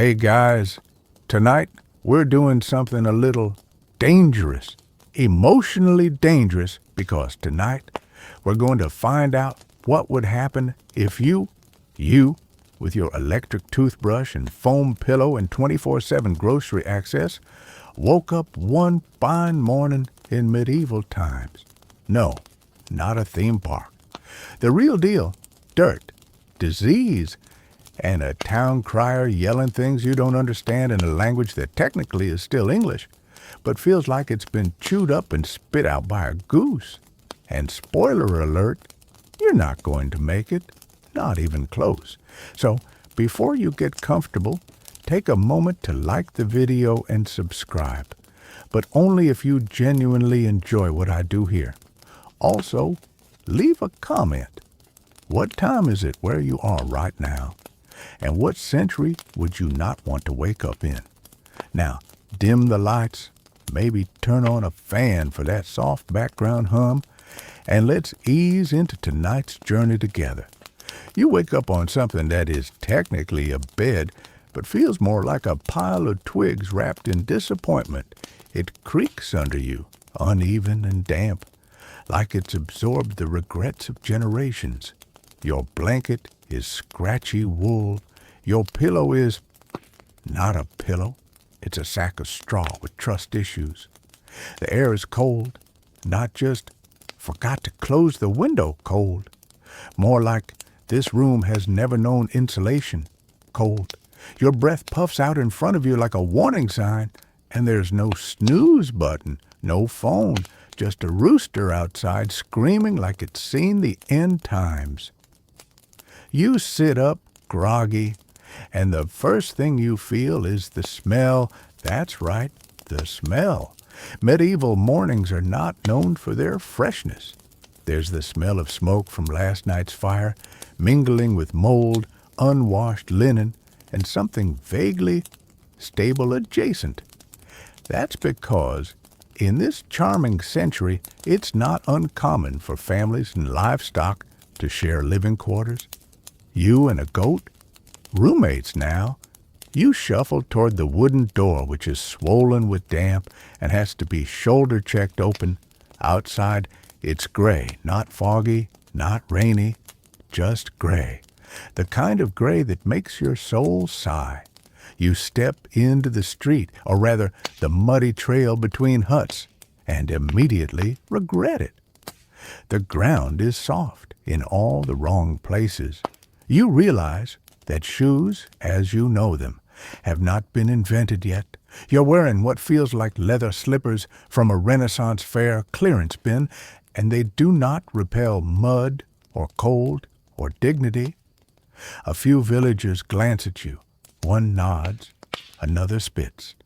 Hey guys, tonight we're doing something a little dangerous, emotionally dangerous, because tonight we're going to find out what would happen if you, with your electric toothbrush and foam pillow and 24/7 grocery access, woke up one fine morning in medieval times. No, not a theme park. The real deal: dirt, disease, and a town crier yelling things you don't understand in a language that technically is still English, but feels like it's been chewed up and spit out by a goose. And spoiler alert, you're not going to make it, not even close. So, before you get comfortable, take a moment to like the video and subscribe, but only if you genuinely enjoy what I do here. Also, leave a comment. What time is it where you are right now? And what century would you not want to wake up in? Now, dim the lights, maybe turn on a fan for that soft background hum, and let's ease into tonight's journey together. You wake up on something that is technically a bed, but feels more like a pile of twigs wrapped in disappointment. It creaks under you, uneven and damp, like it's absorbed the regrets of generations. Your blanket is scratchy wool. Your pillow is not a pillow. It's a sack of straw with trust issues. The air is cold, not just forgot to close the window cold. More like this room has never known insulation cold. Your breath puffs out in front of you like a warning sign, and there's no snooze button, no phone, just a rooster outside screaming like it's seen the end times. You sit up, groggy, and the first thing you feel is the smell. That's right, the smell. Medieval mornings are not known for their freshness. There's the smell of smoke from last night's fire, mingling with mold, unwashed linen, and something vaguely stable adjacent. That's because in this charming century, it's not uncommon for families and livestock to share living quarters. You and a goat? Roommates now. You shuffle toward the wooden door, which is swollen with damp and has to be shoulder-checked open. Outside, it's gray, not foggy, not rainy, just gray. The kind of gray that makes your soul sigh. You step into the street, or rather, the muddy trail between huts, and immediately regret it. The ground is soft in all the wrong places. You realize that shoes, as you know them, have not been invented yet. You're wearing what feels like leather slippers from a Renaissance fair clearance bin, and they do not repel mud or cold or dignity. A few villagers glance at you. One nods, another spits.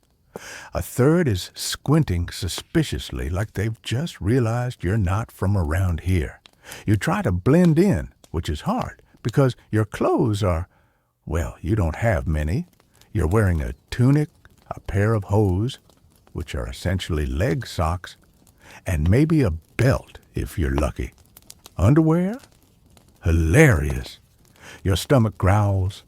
A third is squinting suspiciously like they've just realized you're not from around here. You try to blend in, which is hard, because your clothes are, well, you don't have many. You're wearing a tunic, a pair of hose, which are essentially leg socks, and maybe a belt if you're lucky. Underwear? Hilarious. Your stomach growls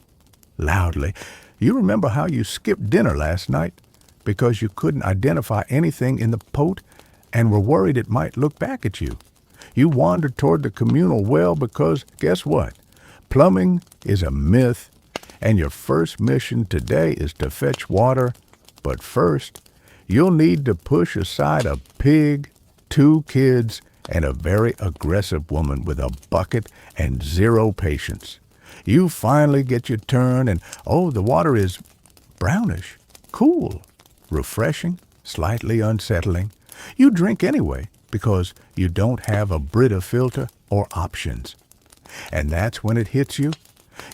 loudly. You remember how you skipped dinner last night because you couldn't identify anything in the pot and were worried it might look back at you. You wandered toward the communal well because, guess what? Plumbing is a myth, and your first mission today is to fetch water. But first, you'll need to push aside a pig, 2 kids, and a very aggressive woman with a bucket and 0 patience. You finally get your turn, and the water is brownish, cool, refreshing, slightly unsettling. You drink anyway because you don't have a Brita filter or options. And that's when it hits you.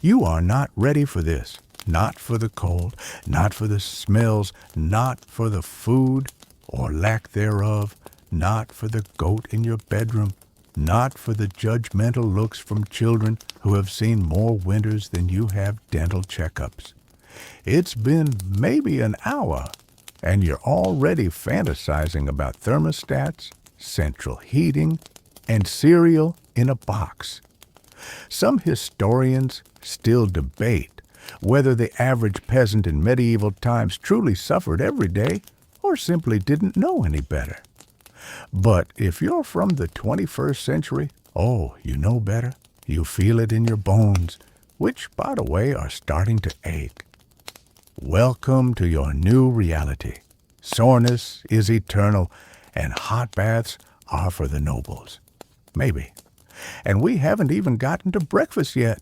You are not ready for this. Not for the cold, not for the smells, not for the food or lack thereof, not for the goat in your bedroom, not for the judgmental looks from children who have seen more winters than you have dental checkups. It's been maybe an hour, and you're already fantasizing about thermostats, central heating, and cereal in a box. Some historians still debate whether the average peasant in medieval times truly suffered every day or simply didn't know any better. But if you're from the 21st century, oh, you know better. You feel it in your bones, which, by the way, are starting to ache. Welcome to your new reality. Soreness is eternal, and hot baths are for the nobles. Maybe. And we haven't even gotten to breakfast yet.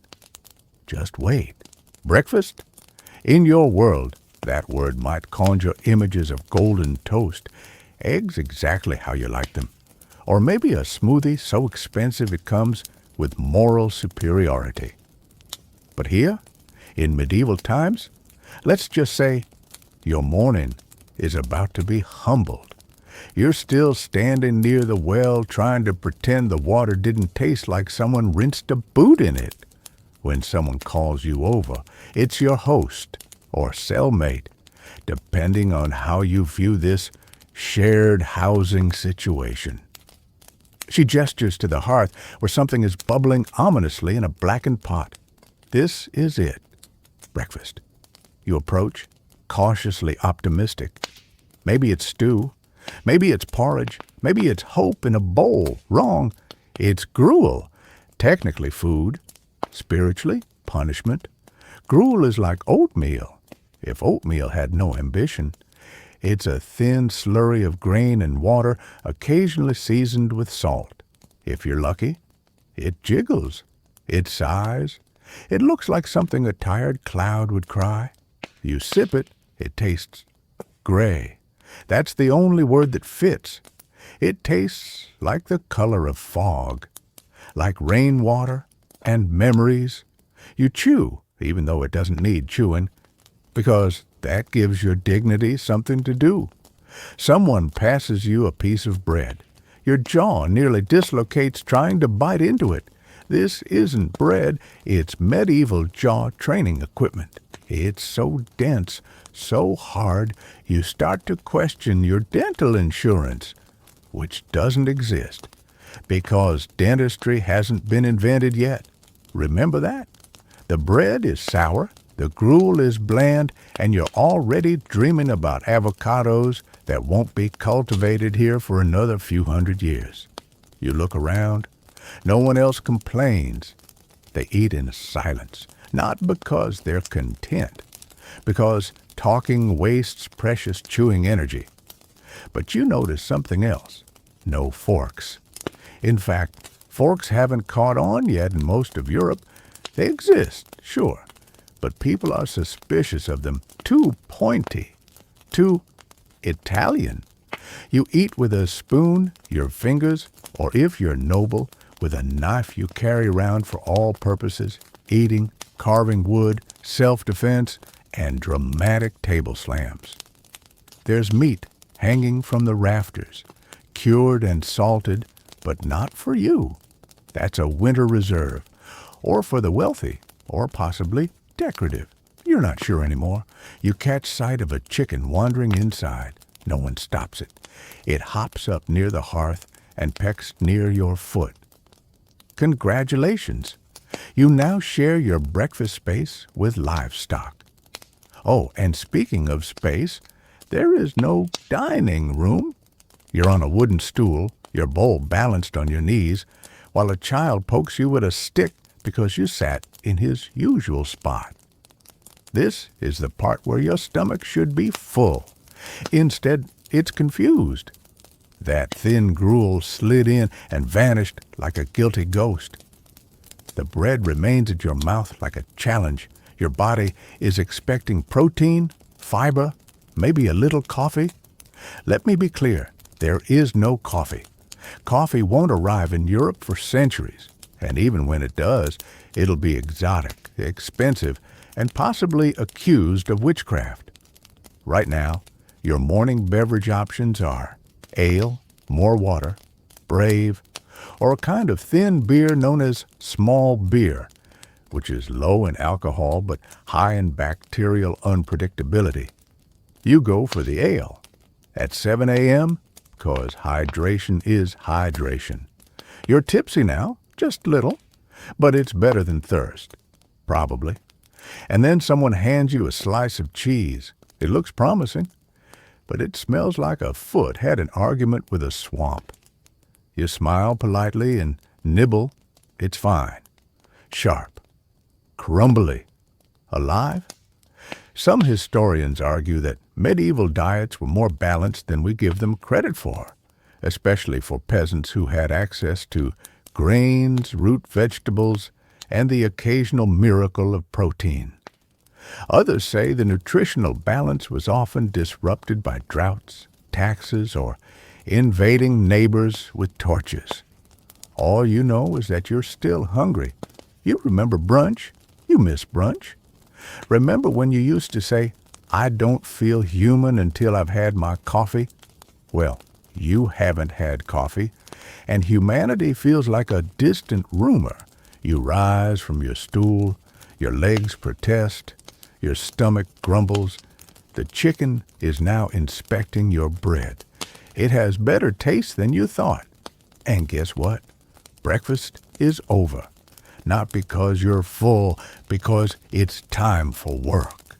Just wait. Breakfast? In your world, that word might conjure images of golden toast, eggs exactly how you like them, or maybe a smoothie so expensive it comes with moral superiority. But here, in medieval times, let's just say your morning is about to be humbled. You're still standing near the well trying to pretend the water didn't taste like someone rinsed a boot in it. When someone calls you over, it's your host or cellmate, depending on how you view this shared housing situation. She gestures to the hearth where something is bubbling ominously in a blackened pot. This is it. Breakfast. You approach, cautiously optimistic. Maybe it's stew. Maybe it's porridge. Maybe it's hope in a bowl. Wrong. It's gruel. Technically food. Spiritually, punishment. Gruel is like oatmeal. If oatmeal had no ambition, it's a thin slurry of grain and water, occasionally seasoned with salt. If you're lucky, it jiggles. It sighs. It looks like something a tired cloud would cry. You sip it, it tastes gray. That's the only word that fits. It tastes like the color of fog, like rainwater and memories. You chew, even though it doesn't need chewing, because that gives your dignity something to do. Someone passes you a piece of bread. Your jaw nearly dislocates trying to bite into it. This isn't bread, it's medieval jaw training equipment. It's so dense, so hard, you start to question your dental insurance, which doesn't exist, because dentistry hasn't been invented yet. Remember that? The bread is sour, the gruel is bland, and you're already dreaming about avocados that won't be cultivated here for another few hundred years. You look around. No one else complains. They eat in silence, not because they're content, because talking wastes precious chewing energy. But you notice something else. No forks. In fact, forks haven't caught on yet in most of Europe. They exist, sure, but people are suspicious of them. Too pointy, too Italian. You eat with a spoon, your fingers, or if you're noble, with a knife you carry around for all purposes, eating, carving wood, self-defense, and dramatic table slams. There's meat hanging from the rafters, cured and salted, but not for you. That's a winter reserve, or for the wealthy, or possibly decorative. You're not sure anymore. You catch sight of a chicken wandering inside. No one stops it. It hops up near the hearth and pecks near your foot. Congratulations! You now share your breakfast space with livestock. Oh, and speaking of space, there is no dining room. You're on a wooden stool, your bowl balanced on your knees, while a child pokes you with a stick because you sat in his usual spot. This is the part where your stomach should be full. Instead, it's confused. That thin gruel slid in and vanished like a guilty ghost. The bread remains at your mouth like a challenge. Your body is expecting protein, fiber, maybe a little coffee. Let me be clear, there is no coffee. Coffee won't arrive in Europe for centuries, and even when it does, it'll be exotic, expensive, and possibly accused of witchcraft. Right now, your morning beverage options are ale, more water, brave, or a kind of thin beer known as small beer, which is low in alcohol but high in bacterial unpredictability. You go for the ale at 7 a.m. because hydration is hydration. You're tipsy now, just little, but it's better than thirst, probably. And then someone hands you a slice of cheese. It looks promising, but it smells like a foot had an argument with a swamp. You smile politely and nibble. It's fine. Sharp. Crumbly. Alive? Some historians argue that medieval diets were more balanced than we give them credit for, especially for peasants who had access to grains, root vegetables, and the occasional miracle of protein. Others say the nutritional balance was often disrupted by droughts, taxes, or invading neighbors with torches. All you know is that you're still hungry. You remember brunch. You miss brunch. Remember when you used to say, "I don't feel human until I've had my coffee"? Well, you haven't had coffee, and humanity feels like a distant rumor. You rise from your stool, your legs protest, your stomach grumbles. The chicken is now inspecting your bread. It has better taste than you thought. And guess what? Breakfast is over. Not because you're full, because it's time for work.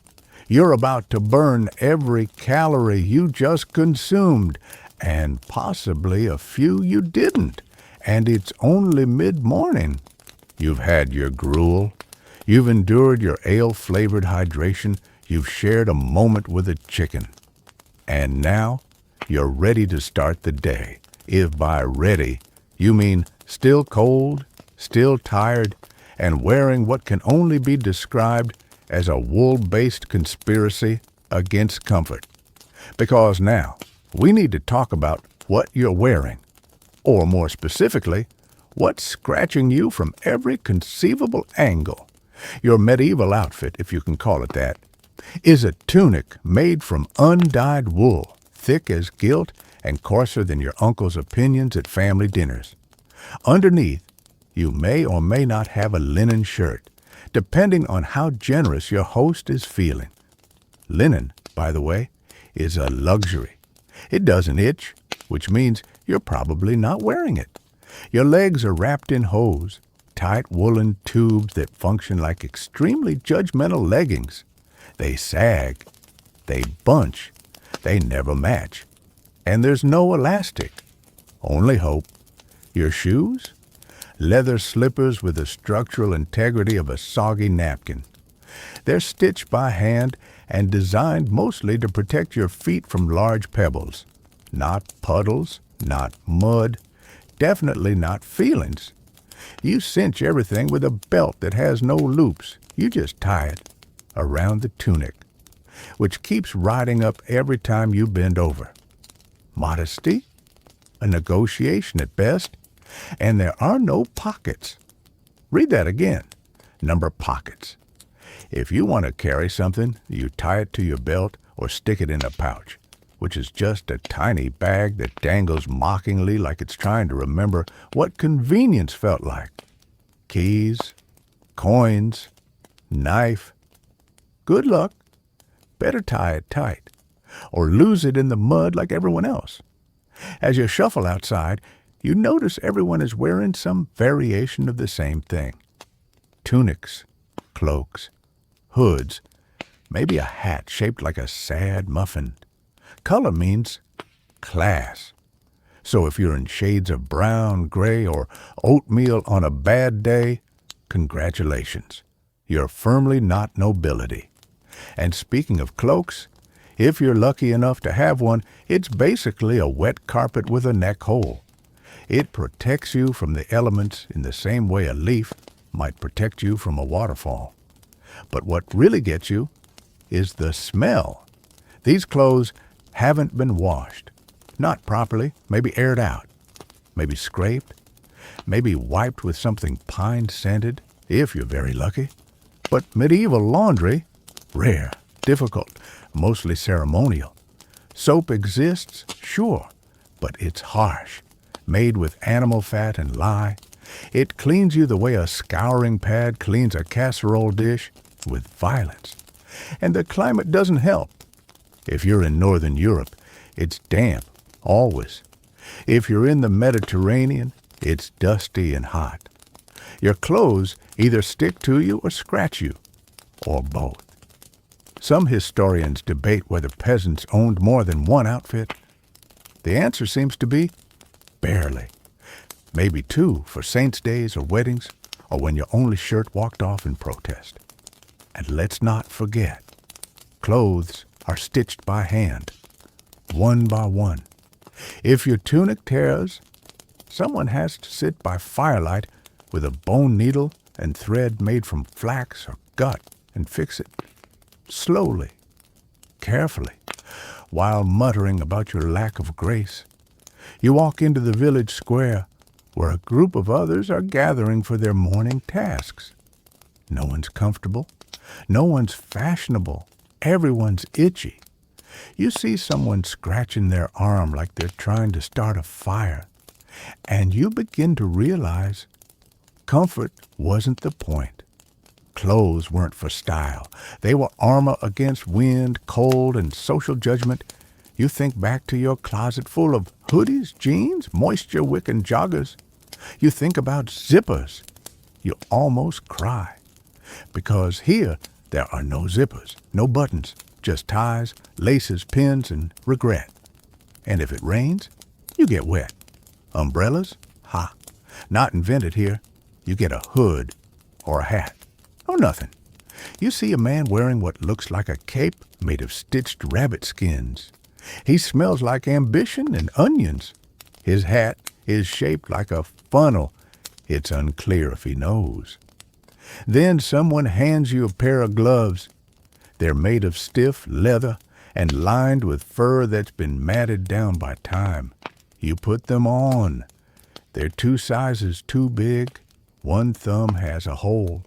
You're about to burn every calorie you just consumed, and possibly a few you didn't. And it's only mid-morning. You've had your gruel. You've endured your ale-flavored hydration. You've shared a moment with a chicken. And now you're ready to start the day. If by ready, you mean still cold, still tired, and wearing what can only be described as a wool-based conspiracy against comfort. Because now, we need to talk about what you're wearing, or more specifically, what's scratching you from every conceivable angle. Your medieval outfit, if you can call it that, is a tunic made from undyed wool, thick as gilt and coarser than your uncle's opinions at family dinners. Underneath, you may or may not have a linen shirt, depending on how generous your host is feeling. Linen, by the way, is a luxury. It doesn't itch, which means you're probably not wearing it. Your legs are wrapped in hose, tight woolen tubes that function like extremely judgmental leggings. They sag, they bunch, they never match. And there's no elastic, only hope. Your shoes? Leather slippers with the structural integrity of a soggy napkin. They're stitched by hand and designed mostly to protect your feet from large pebbles. Not puddles, not mud, definitely not feelings. You cinch everything with a belt that has no loops. You just tie it around the tunic, which keeps riding up every time you bend over. Modesty? A negotiation at best. And there are no pockets. Read that again. Number pockets. If you want to carry something, you tie it to your belt or stick it in a pouch, which is just a tiny bag that dangles mockingly like it's trying to remember what convenience felt like. Keys, coins, knife. Good luck. Better tie it tight, or lose it in the mud like everyone else. As you shuffle outside, you notice everyone is wearing some variation of the same thing. Tunics, cloaks, hoods, maybe a hat shaped like a sad muffin. Color means class. So if you're in shades of brown, gray, or oatmeal on a bad day, congratulations. You're firmly not nobility. And speaking of cloaks, if you're lucky enough to have one, it's basically a wet carpet with a neck hole. It protects you from the elements in the same way a leaf might protect you from a waterfall. But what really gets you is the smell. These clothes haven't been washed. Not properly, maybe aired out, maybe scraped, maybe wiped with something pine-scented, if you're very lucky. But medieval laundry, rare, difficult, mostly ceremonial. Soap exists, sure, but it's harsh. Made with animal fat and lye. It cleans you the way a scouring pad cleans a casserole dish, with violence. And the climate doesn't help. If you're in Northern Europe, it's damp, always. If you're in the Mediterranean, it's dusty and hot. Your clothes either stick to you or scratch you. or both? Some historians debate whether peasants owned more than one outfit. The answer seems to be barely. Maybe two for saints' days or weddings, or when your only shirt walked off in protest. And let's not forget, clothes are stitched by hand, one by one. If your tunic tears, someone has to sit by firelight with a bone needle and thread made from flax or gut and fix it slowly, carefully, while muttering about your lack of grace. You walk into the village square where a group of others are gathering for their morning tasks. No one's comfortable. No one's fashionable. Everyone's itchy. You see someone scratching their arm like they're trying to start a fire, and you begin to realize comfort wasn't the point. Clothes weren't for style. They were armor against wind, cold, and social judgment. You think back to your closet full of hoodies, jeans, moisture-wicking joggers. You think about zippers. You almost cry. Because here, there are no zippers, no buttons, just ties, laces, pins, and regret. And if it rains, you get wet. Umbrellas? Ha! Not invented here. You get a hood or a hat. Or nothing. You see a man wearing what looks like a cape made of stitched rabbit skins. He smells like ambition and onions. His hat is shaped like a funnel. It's unclear if he knows. Then someone hands you a pair of gloves. They're made of stiff leather and lined with fur that's been matted down by time. You put them on. They're 2 sizes too big. One thumb has a hole.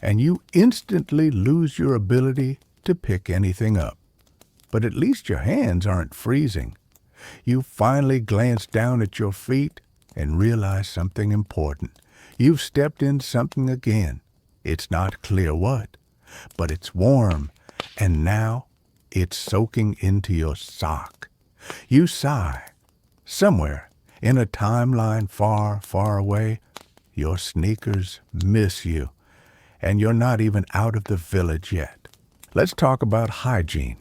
And you instantly lose your ability to pick anything up. But at least your hands aren't freezing. You finally glance down at your feet and realize something important. You've stepped in something again. It's not clear what, but it's warm, and now it's soaking into your sock. You sigh. Somewhere in a timeline far, far away, your sneakers miss you. And you're not even out of the village yet. Let's talk about hygiene.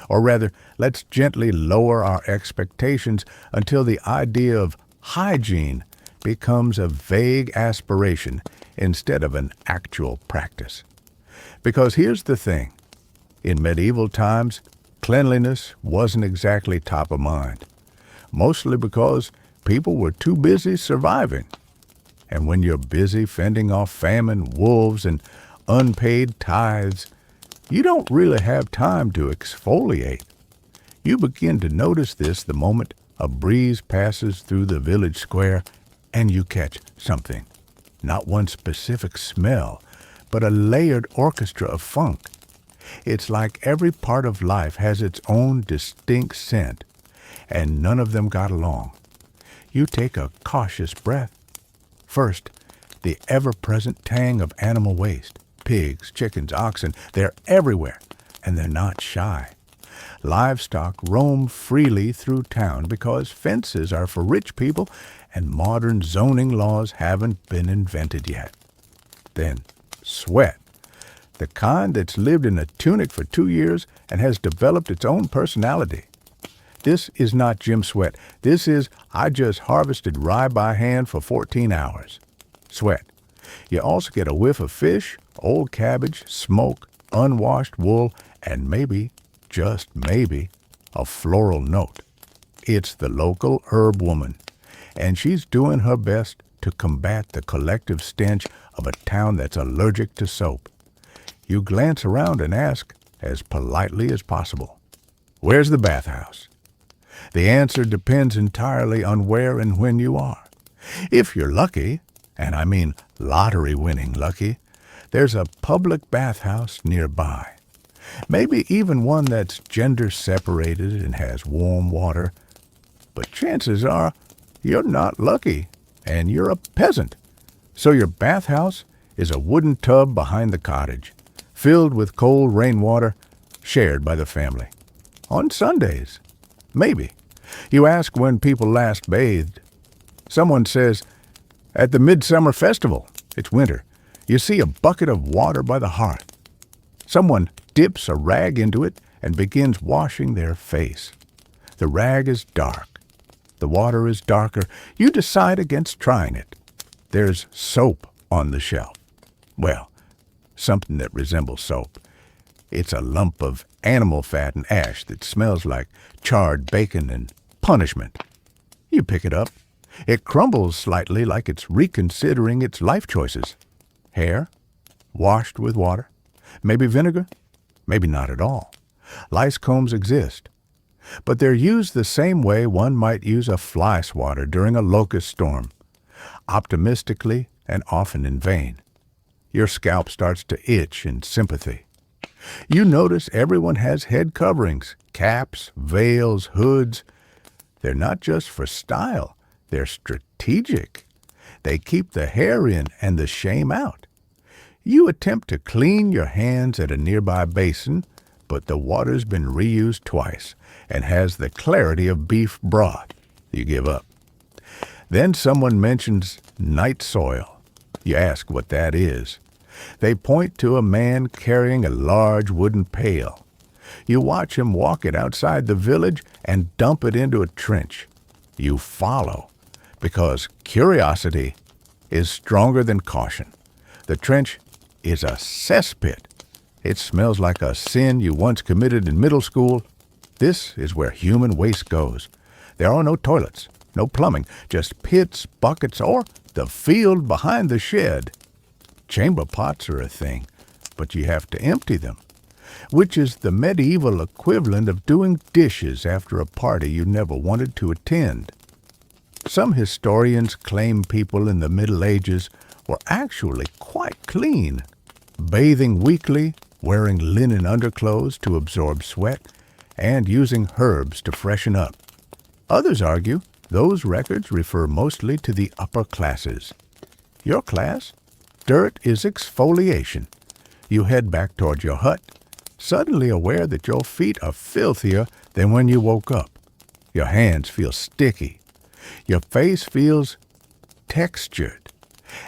Or rather, let's gently lower our expectations until the idea of hygiene becomes a vague aspiration instead of an actual practice. Because here's the thing. In medieval times, cleanliness wasn't exactly top of mind. Mostly because people were too busy surviving. And when you're busy fending off famine, wolves, and unpaid tithes, you don't really have time to exfoliate. You begin to notice this the moment a breeze passes through the village square and you catch something. Not one specific smell, but a layered orchestra of funk. It's like every part of life has its own distinct scent, and none of them got along. You take a cautious breath. First, the ever-present tang of animal waste. Pigs, chickens, oxen, they're everywhere, and they're not shy. Livestock roam freely through town because fences are for rich people and modern zoning laws haven't been invented yet. Then, sweat. The kind that's lived in a tunic for 2 years and has developed its own personality. This is not gym sweat. This is, I just harvested rye by hand for 14 hours. Sweat. You also get a whiff of fish, old cabbage, smoke, unwashed wool, and maybe, just maybe, a floral note. It's the local herb woman, and she's doing her best to combat the collective stench of a town that's allergic to soap. You glance around and ask, as politely as possible, "Where's the bathhouse?" The answer depends entirely on where and when you are. If you're lucky, and I mean lottery-winning lucky, there's a public bathhouse nearby. Maybe even one that's gender-separated and has warm water. But chances are you're not lucky, and you're a peasant. So your bathhouse is a wooden tub behind the cottage, filled with cold rainwater, shared by the family. On Sundays, maybe. You ask when people last bathed. Someone says, at the Midsummer Festival, it's winter, you see a bucket of water by the hearth. Someone dips a rag into it and begins washing their face. The rag is dark. The water is darker. You decide against trying it. There's soap on the shelf. Well, something that resembles soap. It's a lump of animal fat and ash that smells like charred bacon and punishment. You pick it up. It crumbles slightly like it's reconsidering its life choices. Hair, washed with water, maybe vinegar, maybe not at all. Lice combs exist, but they're used the same way one might use a fly swatter during a locust storm, optimistically and often in vain. Your scalp starts to itch in sympathy. You notice everyone has head coverings, caps, veils, hoods. They're not just for style. They're strategic. They keep the hair in and the shame out. You attempt to clean your hands at a nearby basin, but the water's been reused twice and has the clarity of beef broth. You give up. Then someone mentions night soil. You ask what that is. They point to a man carrying a large wooden pail. You watch him walk it outside the village and dump it into a trench. You follow, because curiosity is stronger than caution. The trench is a cesspit. It smells like a sin you once committed in middle school. This is where human waste goes. There are no toilets, no plumbing, just pits, buckets, or the field behind the shed. Chamber pots are a thing, but you have to empty them, which is the medieval equivalent of doing dishes after a party you never wanted to attend. Some historians claim people in the Middle Ages were actually quite clean, bathing weekly, wearing linen underclothes to absorb sweat, and using herbs to freshen up. Others argue those records refer mostly to the upper classes. Your class? Dirt is exfoliation. You head back toward your hut, suddenly aware that your feet are filthier than when you woke up. Your hands feel sticky. Your face feels textured.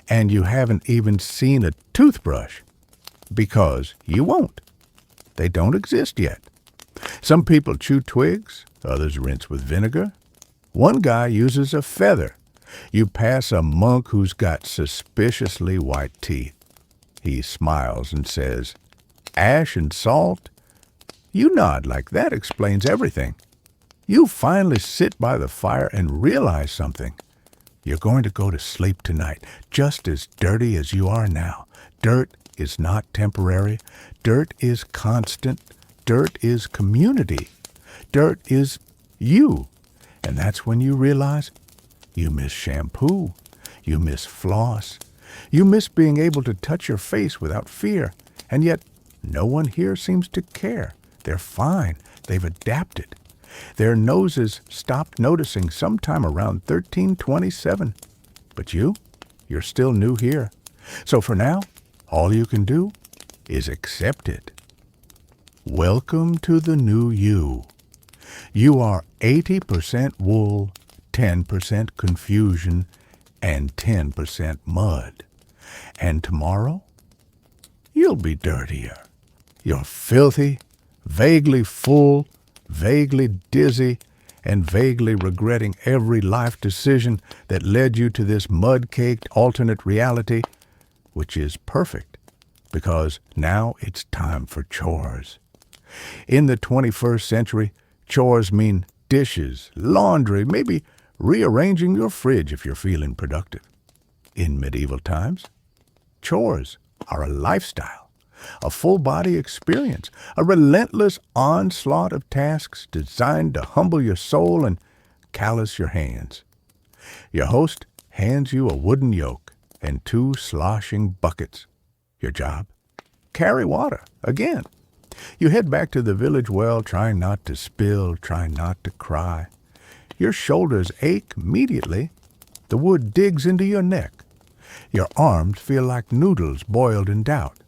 And you haven't even seen a toothbrush. Because you won't. They don't exist yet. Some people chew twigs, others rinse with vinegar. One guy uses a feather. You pass a monk who's got suspiciously white teeth. He smiles and says, "Ash and salt?" You nod like that explains everything. You finally sit by the fire and realize something. You're going to go to sleep tonight, just as dirty as you are now. Dirt is not temporary. Dirt is constant. Dirt is community. Dirt is you. And that's when you realize you miss shampoo. You miss floss. You miss being able to touch your face without fear. And yet, no one here seems to care. They're fine. They've adapted. Their noses stopped noticing sometime around 1327. But you're still new here. So for now, all you can do is accept it. Welcome to the new you. You are 80% wool, 10% confusion, and 10% mud. And tomorrow, you'll be dirtier. You're filthy, vaguely full, vaguely dizzy, and vaguely regretting every life decision that led you to this mud-caked alternate reality, which is perfect, because now it's time for chores. In the 21st century, chores mean dishes, laundry, maybe rearranging your fridge if you're feeling productive. In medieval times, chores are a lifestyle, a full-body experience, a relentless onslaught of tasks designed to humble your soul and callous your hands. Your host hands you a wooden yoke and 2 sloshing buckets. Your job? Carry water, again. You head back to the village well, trying not to spill, trying not to cry. Your shoulders ache immediately. The wood digs into your neck. Your arms feel like noodles boiled in doubt.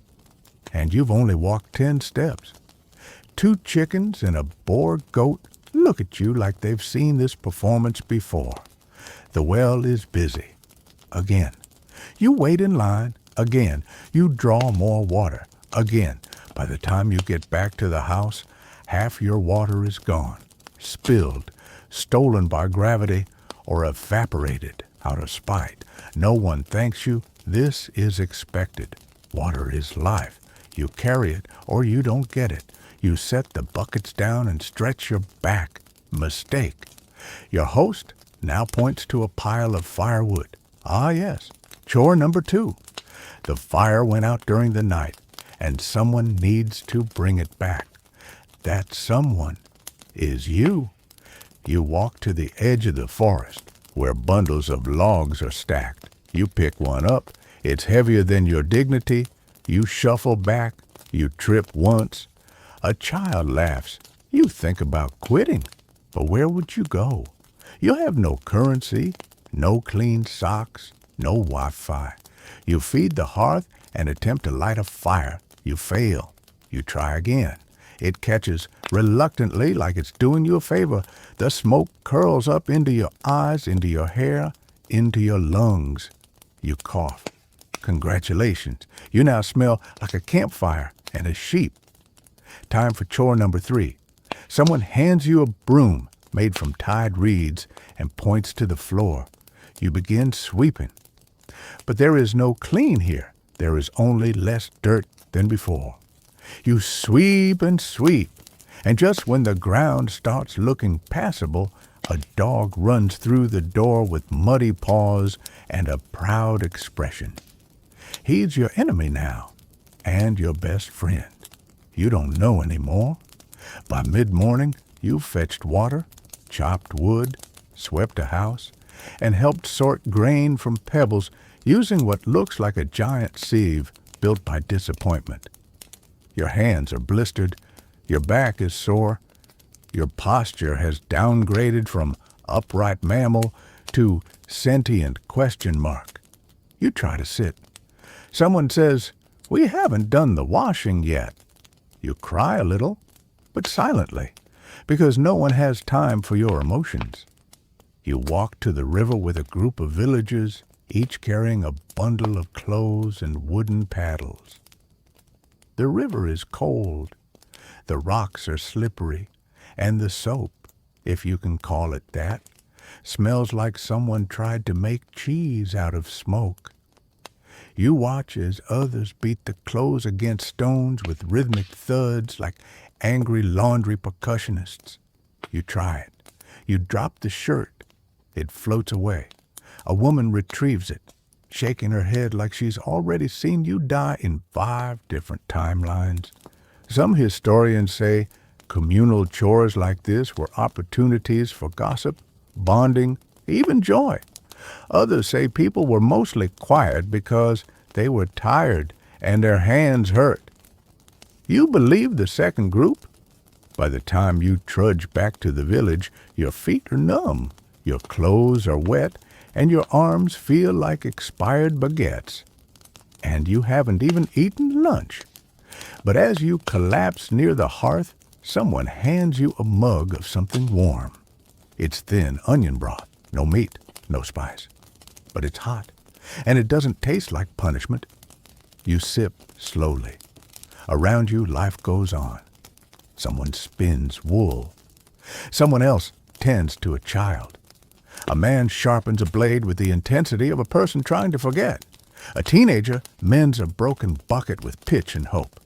And you've only walked 10 steps. 2 chickens and a boar goat look at you like they've seen this performance before. The well is busy. Again. You wait in line. Again. You draw more water. Again. By the time you get back to the house, half your water is gone, spilled, stolen by gravity, or evaporated out of spite. No one thanks you. This is expected. Water is life. You carry it or you don't get it. You set the buckets down and stretch your back. Mistake. Your host now points to a pile of firewood. Ah, yes. Chore number 2. The fire went out during the night, and someone needs to bring it back. That someone is you. You walk to the edge of the forest, where bundles of logs are stacked. You pick one up. It's heavier than your dignity. You shuffle back. You trip once. A child laughs. You think about quitting. But where would you go? You have no currency, no clean socks, no Wi-Fi. You feed the hearth and attempt to light a fire. You fail. You try again. It catches reluctantly like it's doing you a favor. The smoke curls up into your eyes, into your hair, into your lungs. You cough. Congratulations. You now smell like a campfire and a sheep. Time for chore number 3. Someone hands you a broom made from tied reeds and points to the floor. You begin sweeping. But there is no clean here. There is only less dirt than before. You sweep and sweep, and just when the ground starts looking passable, a dog runs through the door with muddy paws and a proud expression. He's your enemy now, and your best friend. You don't know anymore. By mid-morning, you've fetched water, chopped wood, swept a house, and helped sort grain from pebbles using what looks like a giant sieve built by disappointment. Your hands are blistered, your back is sore, your posture has downgraded from upright mammal to sentient question mark. You try to sit. Someone says, "We haven't done the washing yet." You cry a little, but silently, because no one has time for your emotions. You walk to the river with a group of villagers, each carrying a bundle of clothes and wooden paddles. The river is cold, the rocks are slippery, and the soap, if you can call it that, smells like someone tried to make cheese out of smoke. You watch as others beat the clothes against stones with rhythmic thuds like angry laundry percussionists. You try it. You drop the shirt. It floats away. A woman retrieves it, shaking her head like she's already seen you die in 5 different timelines. Some historians say communal chores like this were opportunities for gossip, bonding, even joy. Others say people were mostly quiet because they were tired and their hands hurt. You believe the second group? By the time you trudge back to the village, your feet are numb, your clothes are wet, and your arms feel like expired baguettes. And you haven't even eaten lunch. But as you collapse near the hearth, someone hands you a mug of something warm. It's thin onion broth, no meat, no spice. But it's hot, and it doesn't taste like punishment. You sip slowly. Around you, life goes on. Someone spins wool. Someone else tends to a child. A man sharpens a blade with the intensity of a person trying to forget. A teenager mends a broken bucket with pitch and hope.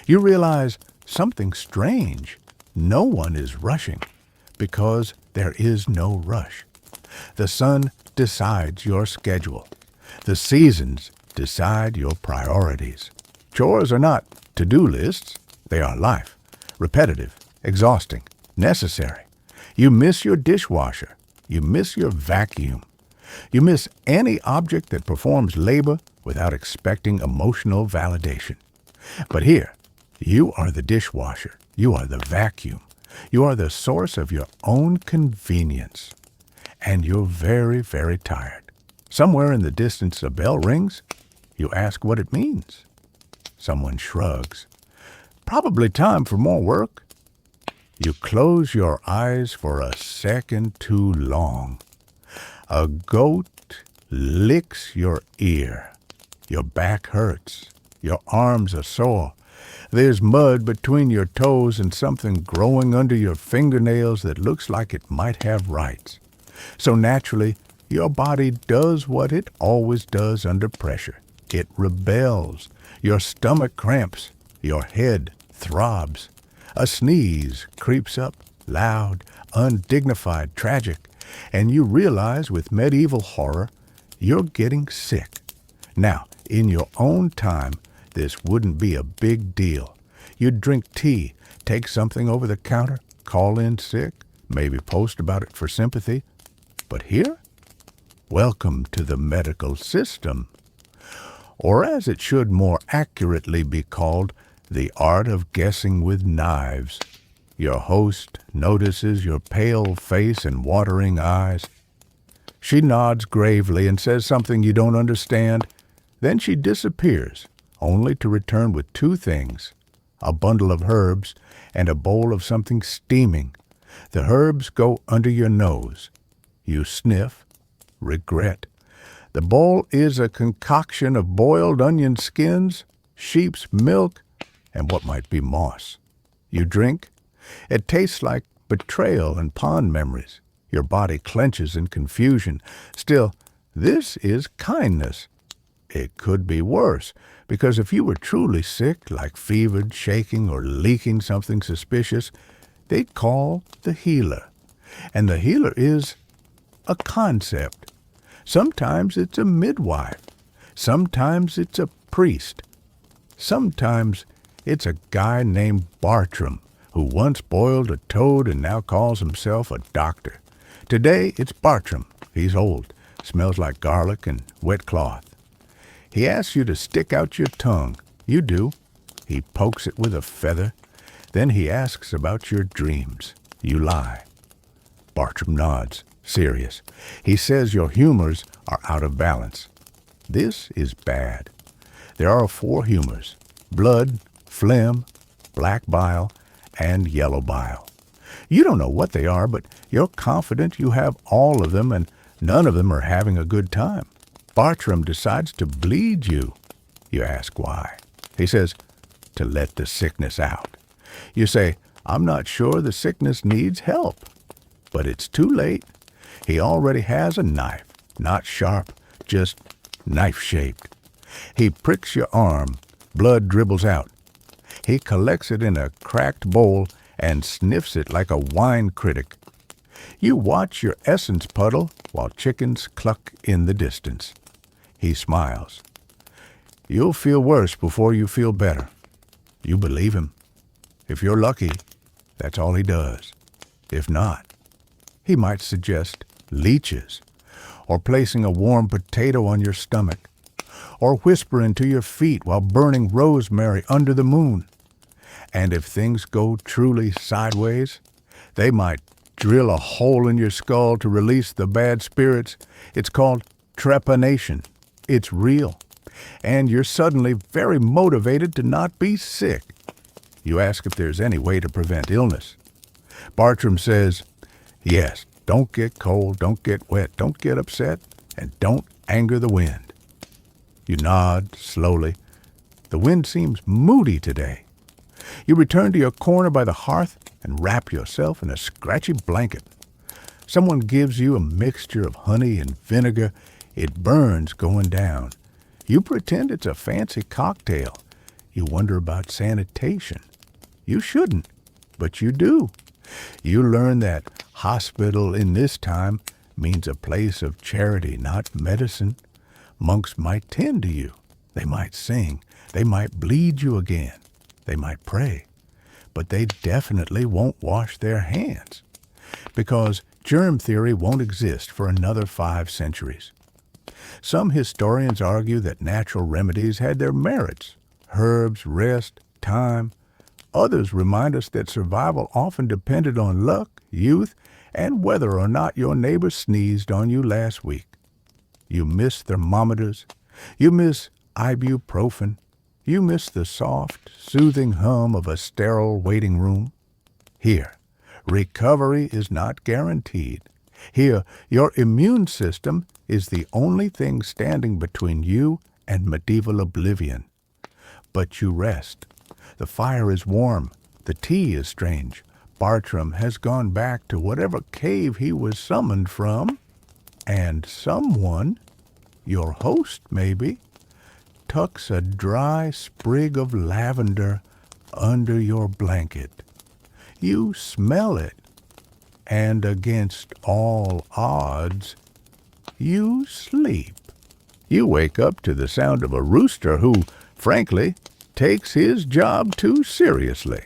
You realize something strange. No one is rushing because there is no rush. The sun decides your schedule. The seasons decide your priorities. Chores are not to-do lists. They are life. Repetitive, exhausting, necessary. You miss your dishwasher. You miss your vacuum. You miss any object that performs labor without expecting emotional validation. But here, you are the dishwasher. You are the vacuum. You are the source of your own convenience. And you're very, very tired. Somewhere in the distance a bell rings. You ask what it means. Someone shrugs. Probably time for more work. You close your eyes for a second too long. A goat licks your ear. Your back hurts. Your arms are sore. There's mud between your toes and something growing under your fingernails that looks like it might have rights. So naturally, your body does what it always does under pressure. It rebels. Your stomach cramps. Your head throbs. A sneeze creeps up, loud, undignified, tragic, and you realize with medieval horror, you're getting sick. Now, in your own time, this wouldn't be a big deal. You'd drink tea, take something over the counter, call in sick, maybe post about it for sympathy. But here? Welcome to the medical system. Or as it should more accurately be called, the art of guessing with knives. Your host notices your pale face and watering eyes. She nods gravely and says something you don't understand. Then she disappears, only to return with two things, a bundle of herbs and a bowl of something steaming. The herbs go under your nose. You sniff, regret. The bowl is a concoction of boiled onion skins, sheep's milk, and what might be moss. You drink. It tastes like betrayal and pond memories. Your body clenches in confusion. Still, this is kindness. It could be worse, because if you were truly sick, like fevered, shaking, or leaking something suspicious, they'd call the healer. And the healer is a concept. Sometimes it's a midwife. Sometimes it's a priest. Sometimes it's a guy named Bartram, who once boiled a toad and now calls himself a doctor. Today it's Bartram. He's old, smells like garlic and wet cloth. He asks you to stick out your tongue. You do. He pokes it with a feather. Then he asks about your dreams. You lie. Bartram nods, serious. He says your humors are out of balance. This is bad. There are 4 humors: blood, phlegm, black bile, and yellow bile. You don't know what they are, but you're confident you have all of them, and none of them are having a good time. Bartram decides to bleed you. You ask why. He says, to let the sickness out. You say, I'm not sure the sickness needs help. But it's too late. He already has a knife, not sharp, just knife-shaped. He pricks your arm. Blood dribbles out. He collects it in a cracked bowl and sniffs it like a wine critic. You watch your essence puddle while chickens cluck in the distance. He smiles. You'll feel worse before you feel better. You believe him. If you're lucky, that's all he does. If not, he might suggest leeches, or placing a warm potato on your stomach, or whisper into your feet while burning rosemary under the moon. And if things go truly sideways, they might drill a hole in your skull to release the bad spirits. It's called trepanation. It's real. And you're suddenly very motivated to not be sick. You ask if there's any way to prevent illness. Bartram says, yes, don't get cold, don't get wet, don't get upset, and don't anger the wind. You nod slowly. The wind seems moody today. You return to your corner by the hearth and wrap yourself in a scratchy blanket. Someone gives you a mixture of honey and vinegar. It burns going down. You pretend it's a fancy cocktail. You wonder about sanitation. You shouldn't, but you do. You learn that hospital in this time means a place of charity, not medicine. Monks might tend to you. They might sing. They might bleed you again. They might pray. But they definitely won't wash their hands, because germ theory won't exist for another 5 centuries. Some historians argue that natural remedies had their merits: herbs, rest, time. Others remind us that survival often depended on luck, youth, and whether or not your neighbor sneezed on you last week. You miss thermometers. You miss ibuprofen. You miss the soft, soothing hum of a sterile waiting room. Here, recovery is not guaranteed. Here, your immune system is the only thing standing between you and medieval oblivion. But you rest. The fire is warm. The tea is strange. Bartram has gone back to whatever cave he was summoned from, and someone, your host maybe, tucks a dry sprig of lavender under your blanket. You smell it, and against all odds, you sleep. You wake up to the sound of a rooster who, frankly, takes his job too seriously.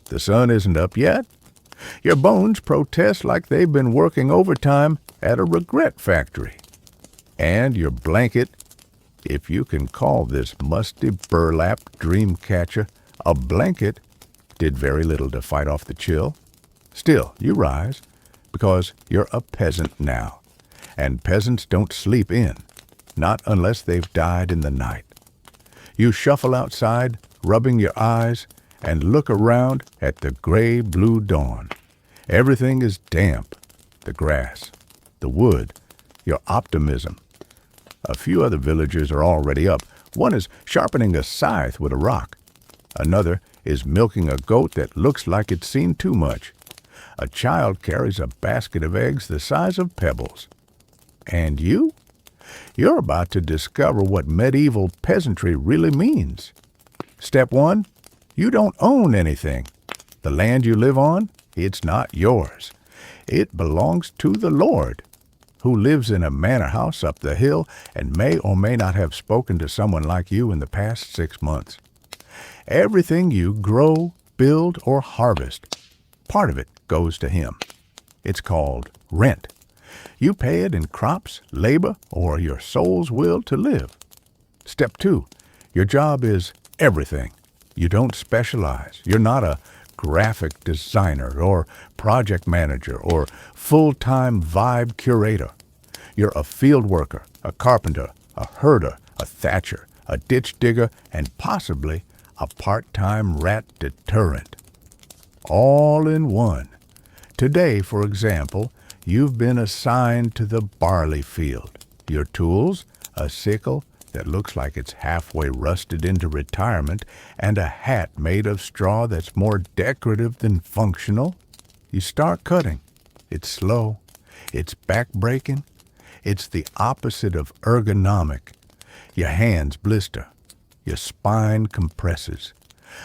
The sun isn't up yet. Your bones protest like they've been working overtime at a regret factory. And your blanket, if you can call this musty burlap dream catcher a blanket, did very little to fight off the chill. Still, you rise, because you're a peasant now. And peasants don't sleep in, not unless they've died in the night. You shuffle outside, rubbing your eyes, and look around at the gray-blue dawn. Everything is damp. The grass, the wood, your optimism. A few other villagers are already up. One is sharpening a scythe with a rock. Another is milking a goat that looks like it's seen too much. A child carries a basket of eggs the size of pebbles. And you? You're about to discover what medieval peasantry really means. Step 1, you don't own anything. The land you live on, it's not yours. It belongs to the Lord, who lives in a manor house up the hill and may or may not have spoken to someone like you in the past 6 months. Everything you grow, build, or harvest, part of it goes to him. It's called rent. You pay it in crops, labor, or your soul's will to live. Step 2, your job is everything. You don't specialize. You're not a graphic designer or project manager or full-time vibe curator. You're a field worker, a carpenter, a herder, a thatcher, a ditch digger, and possibly a part-time rat deterrent. All in one. Today, for example, you've been assigned to the barley field. Your tools, a sickle that looks like it's halfway rusted into retirement, and a hat made of straw that's more decorative than functional. You start cutting. It's slow. It's back-breaking. It's the opposite of ergonomic. Your hands blister. Your spine compresses.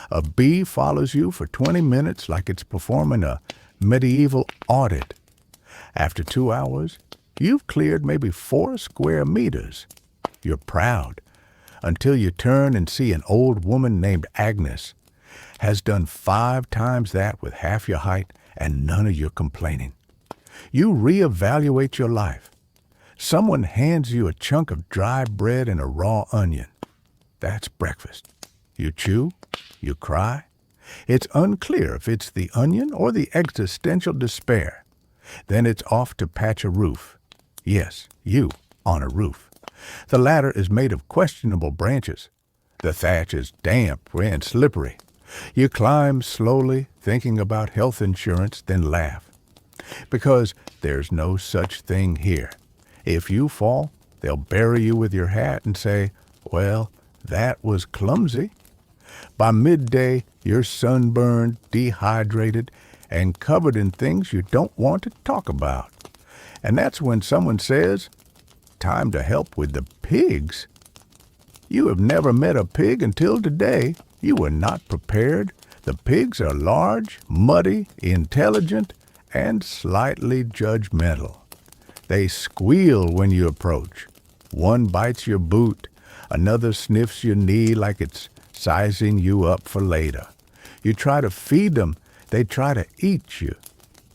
A bee follows you for 20 minutes like it's performing a medieval audit. After 2 hours, you've cleared maybe 4 square meters. You're proud, until you turn and see an old woman named Agnes has done 5 times that with half your height and none of your complaining. You reevaluate your life. Someone hands you a chunk of dry bread and a raw onion. That's breakfast. You chew, you cry. It's unclear if it's the onion or the existential despair. Then it's off to patch a roof. Yes, you on a roof. The latter is made of questionable branches. The thatch is damp and slippery. You climb slowly, thinking about health insurance, then laugh. Because there's no such thing here. If you fall, they'll bury you with your hat and say, well, that was clumsy. By midday, you're sunburned, dehydrated, and covered in things you don't want to talk about. And that's when someone says, time to help with the pigs. You have never met a pig until today. You were not prepared. The pigs are large, muddy, intelligent, and slightly judgmental. They squeal when you approach. One bites your boot. Another sniffs your knee like it's sizing you up for later. You try to feed them. They try to eat you.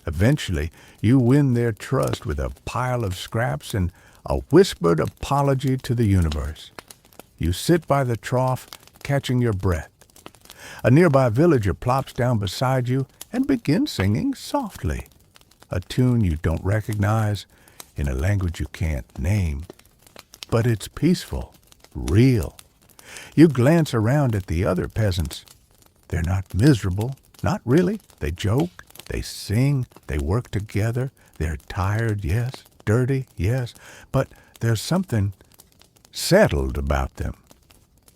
Eventually, you win their trust with a pile of scraps and a whispered apology to the universe. You sit by the trough, catching your breath. A nearby villager plops down beside you and begins singing softly, a tune you don't recognize in a language you can't name. But it's peaceful, real. You glance around at the other peasants. They're not miserable, not really. They joke, they sing, they work together. They're tired, yes, dirty, yes, but there's something settled about them.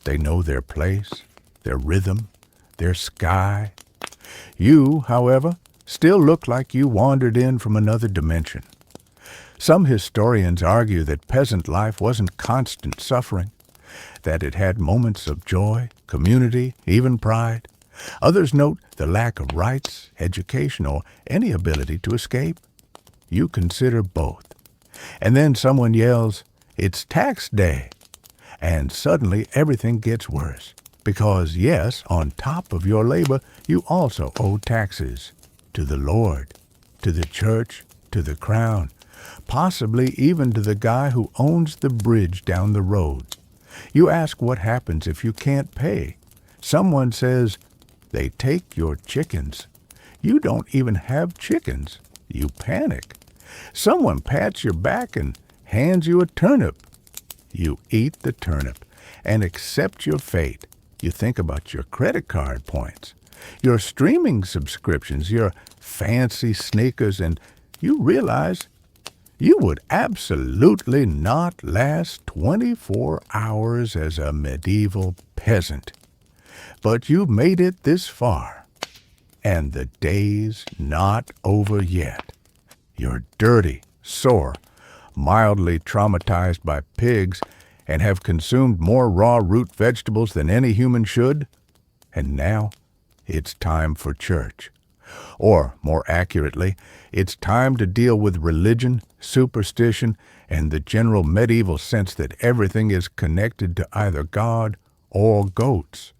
They know their place, their rhythm, their sky. You, however, still look like you wandered in from another dimension. Some historians argue that peasant life wasn't constant suffering, that it had moments of joy, community, even pride. Others note the lack of rights, education, or any ability to escape. You consider both. And then someone yells, "It's tax day!" And suddenly everything gets worse. Because, yes, on top of your labor, you also owe taxes. To the Lord, to the church, to the crown, possibly even to the guy who owns the bridge down the road. You ask what happens if you can't pay. Someone says, "They take your chickens." You don't even have chickens. You panic. Someone pats your back and hands you a turnip. You eat the turnip and accept your fate. You think about your credit card points, your streaming subscriptions, your fancy sneakers, and you realize you would absolutely not last 24 hours as a medieval peasant. But you've made it this far, and the day's not over yet. You're dirty, sore, mildly traumatized by pigs, and have consumed more raw root vegetables than any human should. And now it's time for church. Or, more accurately, it's time to deal with religion, superstition, and the general medieval sense that everything is connected to either God or goats.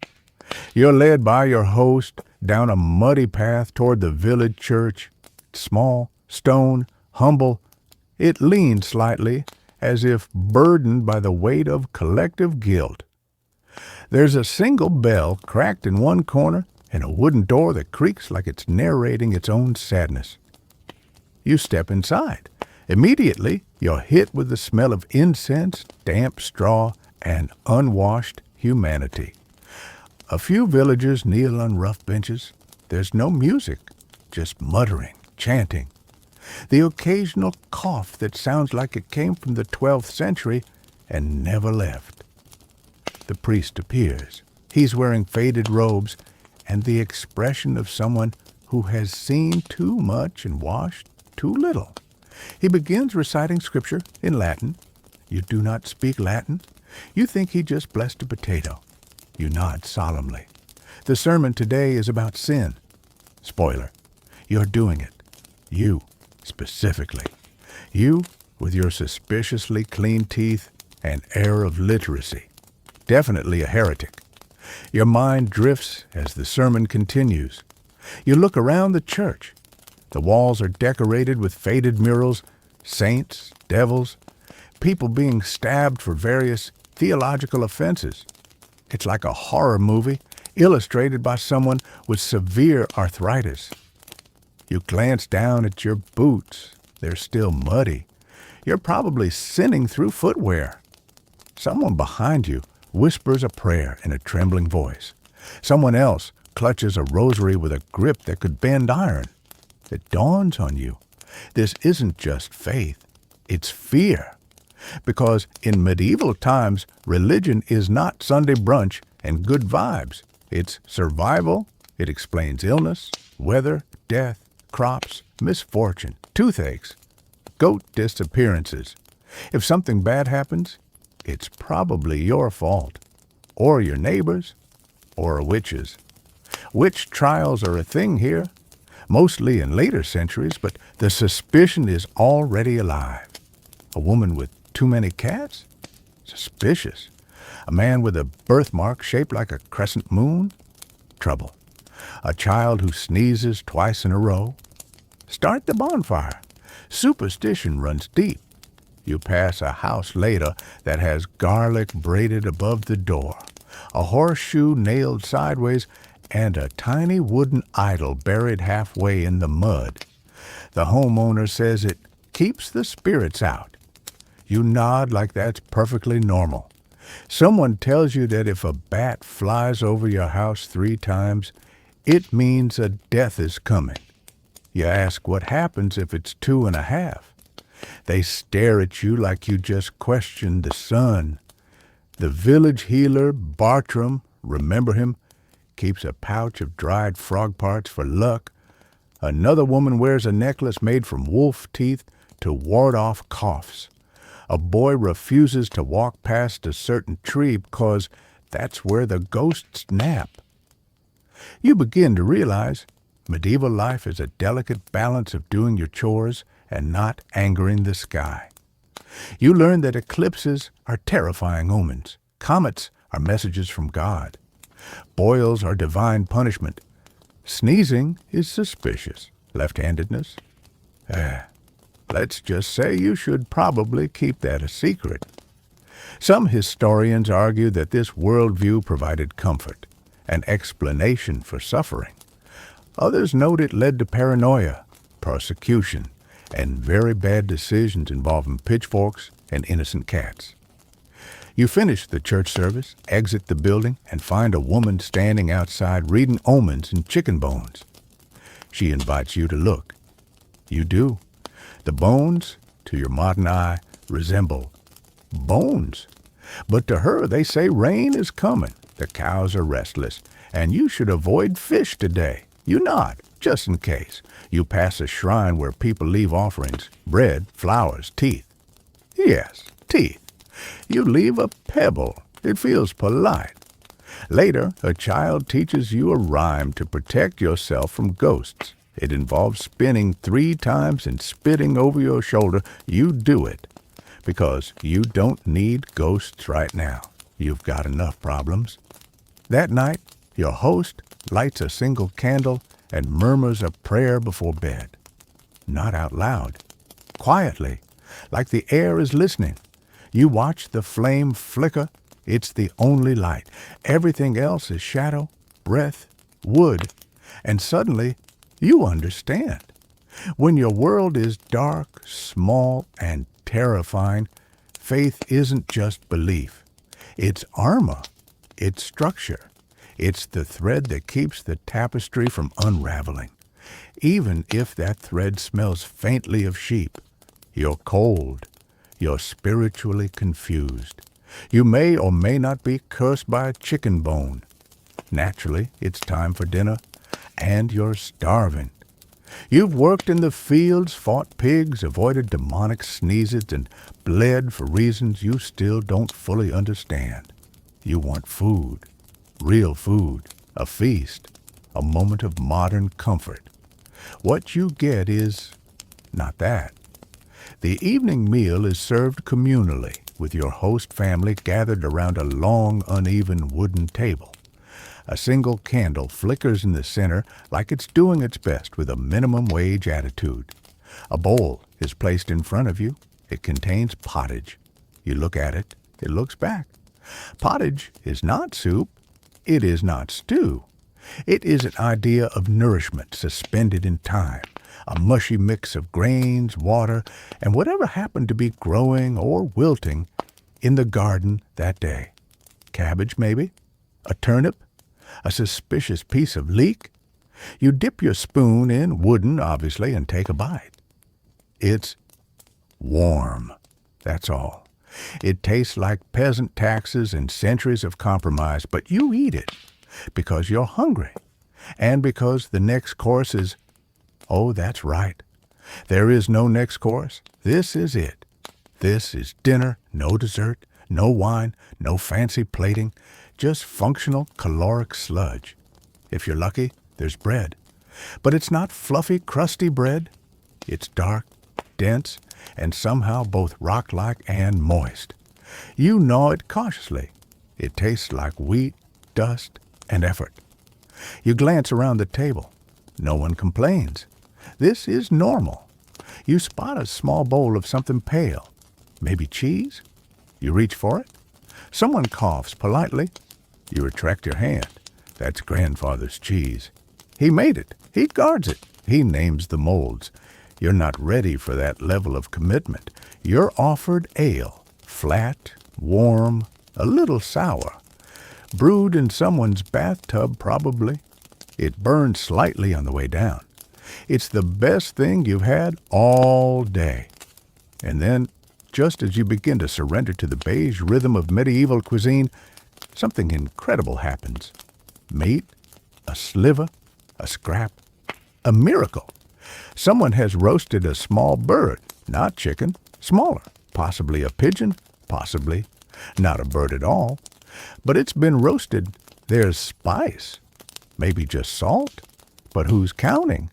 You're led by your host down a muddy path toward the village church. Small, stone, humble, it leans slightly, as if burdened by the weight of collective guilt. There's a single bell cracked in one corner and a wooden door that creaks like it's narrating its own sadness. You step inside. Immediately, you're hit with the smell of incense, damp straw, and unwashed humanity. A few villagers kneel on rough benches. There's no music, just muttering, chanting. The occasional cough that sounds like it came from the 12th century and never left. The priest appears. He's wearing faded robes and the expression of someone who has seen too much and washed too little. He begins reciting scripture in Latin. You do not speak Latin. You think he just blessed a potato. You nod solemnly. The sermon today is about sin. Spoiler, you're doing it. You, specifically. You, with your suspiciously clean teeth and air of literacy. Definitely a heretic. Your mind drifts as the sermon continues. You look around the church. The walls are decorated with faded murals, saints, devils, people being stabbed for various theological offenses. It's like a horror movie illustrated by someone with severe arthritis. You glance down at your boots. They're still muddy. You're probably sinning through footwear. Someone behind you whispers a prayer in a trembling voice. Someone else clutches a rosary with a grip that could bend iron. It dawns on you. This isn't just faith. It's fear. Because in medieval times, religion is not Sunday brunch and good vibes. It's survival. It explains illness, weather, death, crops, misfortune, toothaches, goat disappearances. If something bad happens, it's probably your fault, or your neighbor's, or a witch's. Witch trials are a thing here, mostly in later centuries, but the suspicion is already alive. A woman with too many cats? Suspicious. A man with a birthmark shaped like a crescent moon? Trouble. A child who sneezes twice in a row? Start the bonfire. Superstition runs deep. You pass a house later that has garlic braided above the door, a horseshoe nailed sideways, and a tiny wooden idol buried halfway in the mud. The homeowner says it keeps the spirits out. You nod like that's perfectly normal. Someone tells you that if a bat flies over your house 3 times, it means a death is coming. You ask what happens if it's 2.5. They stare at you like you just questioned the sun. The village healer, Bartram, remember him? keeps a pouch of dried frog parts for luck. Another woman wears a necklace made from wolf teeth to ward off coughs. A boy refuses to walk past a certain tree because that's where the ghosts nap. You begin to realize medieval life is a delicate balance of doing your chores and not angering the sky. You learn that eclipses are terrifying omens. Comets are messages from God. Boils are divine punishment. Sneezing is suspicious. Left-handedness? Let's just say you should probably keep that a secret. Some historians argue that this worldview provided comfort, an explanation for suffering. Others note it led to paranoia, persecution, and very bad decisions involving pitchforks and innocent cats. You finish the church service, exit the building, and find a woman standing outside reading omens and chicken bones. She invites you to look. You do. The bones, to your modern eye, resemble bones. But to her, they say rain is coming. The cows are restless, and you should avoid fish today. You nod, just in case. You pass a shrine where people leave offerings, bread, flowers, teeth. Yes, teeth. You leave a pebble. It feels polite. Later, a child teaches you a rhyme to protect yourself from ghosts. It involves spinning 3 times and spitting over your shoulder. You do it because you don't need ghosts right now. You've got enough problems. That night, your host lights a single candle and murmurs a prayer before bed. Not out loud. Quietly, like the air is listening. You watch the flame flicker. It's the only light. Everything else is shadow, breath, wood. And suddenly, you understand. When your world is dark, small, and terrifying, faith isn't just belief. It's armor. It's structure. It's the thread that keeps the tapestry from unraveling. Even if that thread smells faintly of sheep, you're cold. You're spiritually confused. You may or may not be cursed by a chicken bone. Naturally, it's time for dinner, and you're starving. You've worked in the fields, fought pigs, avoided demonic sneezes, and bled for reasons you still don't fully understand. You want food, real food, a feast, a moment of modern comfort. What you get is not that. The evening meal is served communally, with your host family gathered around a long, uneven wooden table. A single candle flickers in the center like it's doing its best with a minimum wage attitude. A bowl is placed in front of you. It contains pottage. You look at it. It looks back. Pottage is not soup. It is not stew. It is an idea of nourishment suspended in time, a mushy mix of grains, water, and whatever happened to be growing or wilting in the garden that day. Cabbage, maybe? A turnip? A suspicious piece of leek? You dip your spoon in, wooden, obviously, and take a bite. It's warm. That's all. It tastes like peasant taxes and centuries of compromise, but you eat it because you're hungry and because the next course is, oh, that's right. There is no next course. This is it. This is dinner, no dessert, no wine, no fancy plating, just functional caloric sludge. If you're lucky, there's bread. But it's not fluffy, crusty bread. It's dark, dense, and somehow both rock-like and moist. You gnaw it cautiously. It tastes like wheat, dust, and effort. You glance around the table. No one complains. This is normal. You spot a small bowl of something pale. Maybe cheese? You reach for it. Someone coughs politely. You retract your hand. That's grandfather's cheese. He made it. He guards it. He names the molds. You're not ready for that level of commitment. You're offered ale, flat, warm, a little sour. Brewed in someone's bathtub, probably. It burns slightly on the way down. It's the best thing you've had all day. And then, just as you begin to surrender to the beige rhythm of medieval cuisine, something incredible happens. Meat, a sliver, a scrap, a miracle. Someone has roasted a small bird, not chicken, smaller, possibly a pigeon, possibly not a bird at all, but it's been roasted. There's spice, maybe just salt, but who's counting?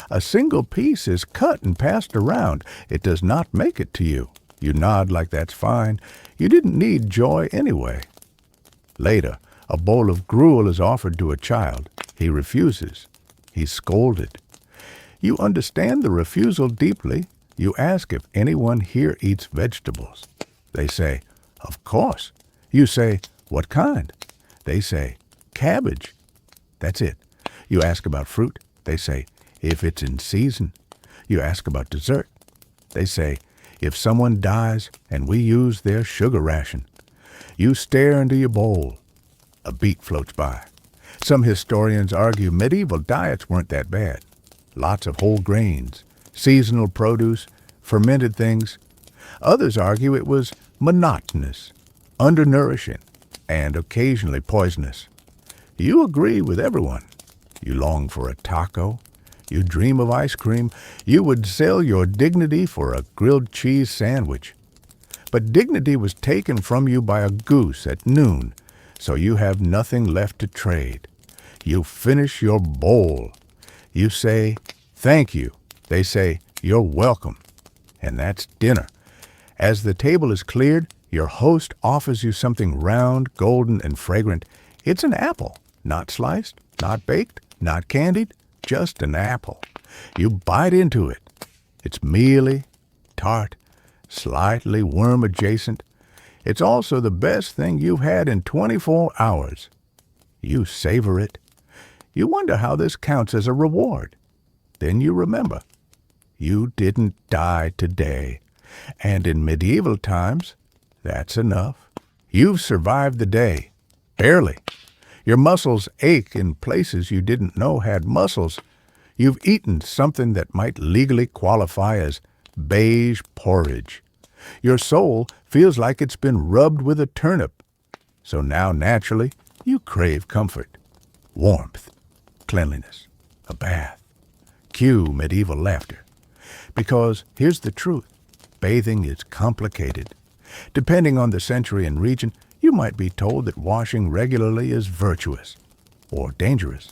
A single piece is cut and passed around. It does not make it to you. You nod like that's fine. You didn't need joy anyway. Later, a bowl of gruel is offered to a child. He refuses. He's scolded. You understand the refusal deeply. You ask if anyone here eats vegetables. They say, "Of course." You say, "What kind?" They say, "Cabbage." That's it. You ask about fruit. They say, "If it's in season." You ask about dessert. They say, "If someone dies and we use their sugar ration." You stare into your bowl. A beet floats by. Some historians argue medieval diets weren't that bad. Lots of whole grains, seasonal produce, fermented things. Others argue it was monotonous, undernourishing, and occasionally poisonous. You agree with everyone. You long for a taco. You dream of ice cream. You would sell your dignity for a grilled cheese sandwich. But dignity was taken from you by a goose at noon, so you have nothing left to trade. You finish your bowl. You say, "Thank you." They say, "You're welcome." And that's dinner. As the table is cleared, your host offers you something round, golden, and fragrant. It's an apple, not sliced, not baked, not candied, just an apple. You bite into it. It's mealy, tart, slightly worm-adjacent. It's also the best thing you've had in 24 hours. You savor it. You wonder how this counts as a reward. Then you remember. You didn't die today. And in medieval times, that's enough. You've survived the day. Barely. Your muscles ache in places you didn't know had muscles. You've eaten something that might legally qualify as beige porridge. Your soul feels like it's been rubbed with a turnip. So now, naturally, you crave comfort, warmth, cleanliness, a bath. Cue medieval laughter. Because here's the truth. Bathing is complicated. Depending on the century and region, you might be told that washing regularly is virtuous or dangerous.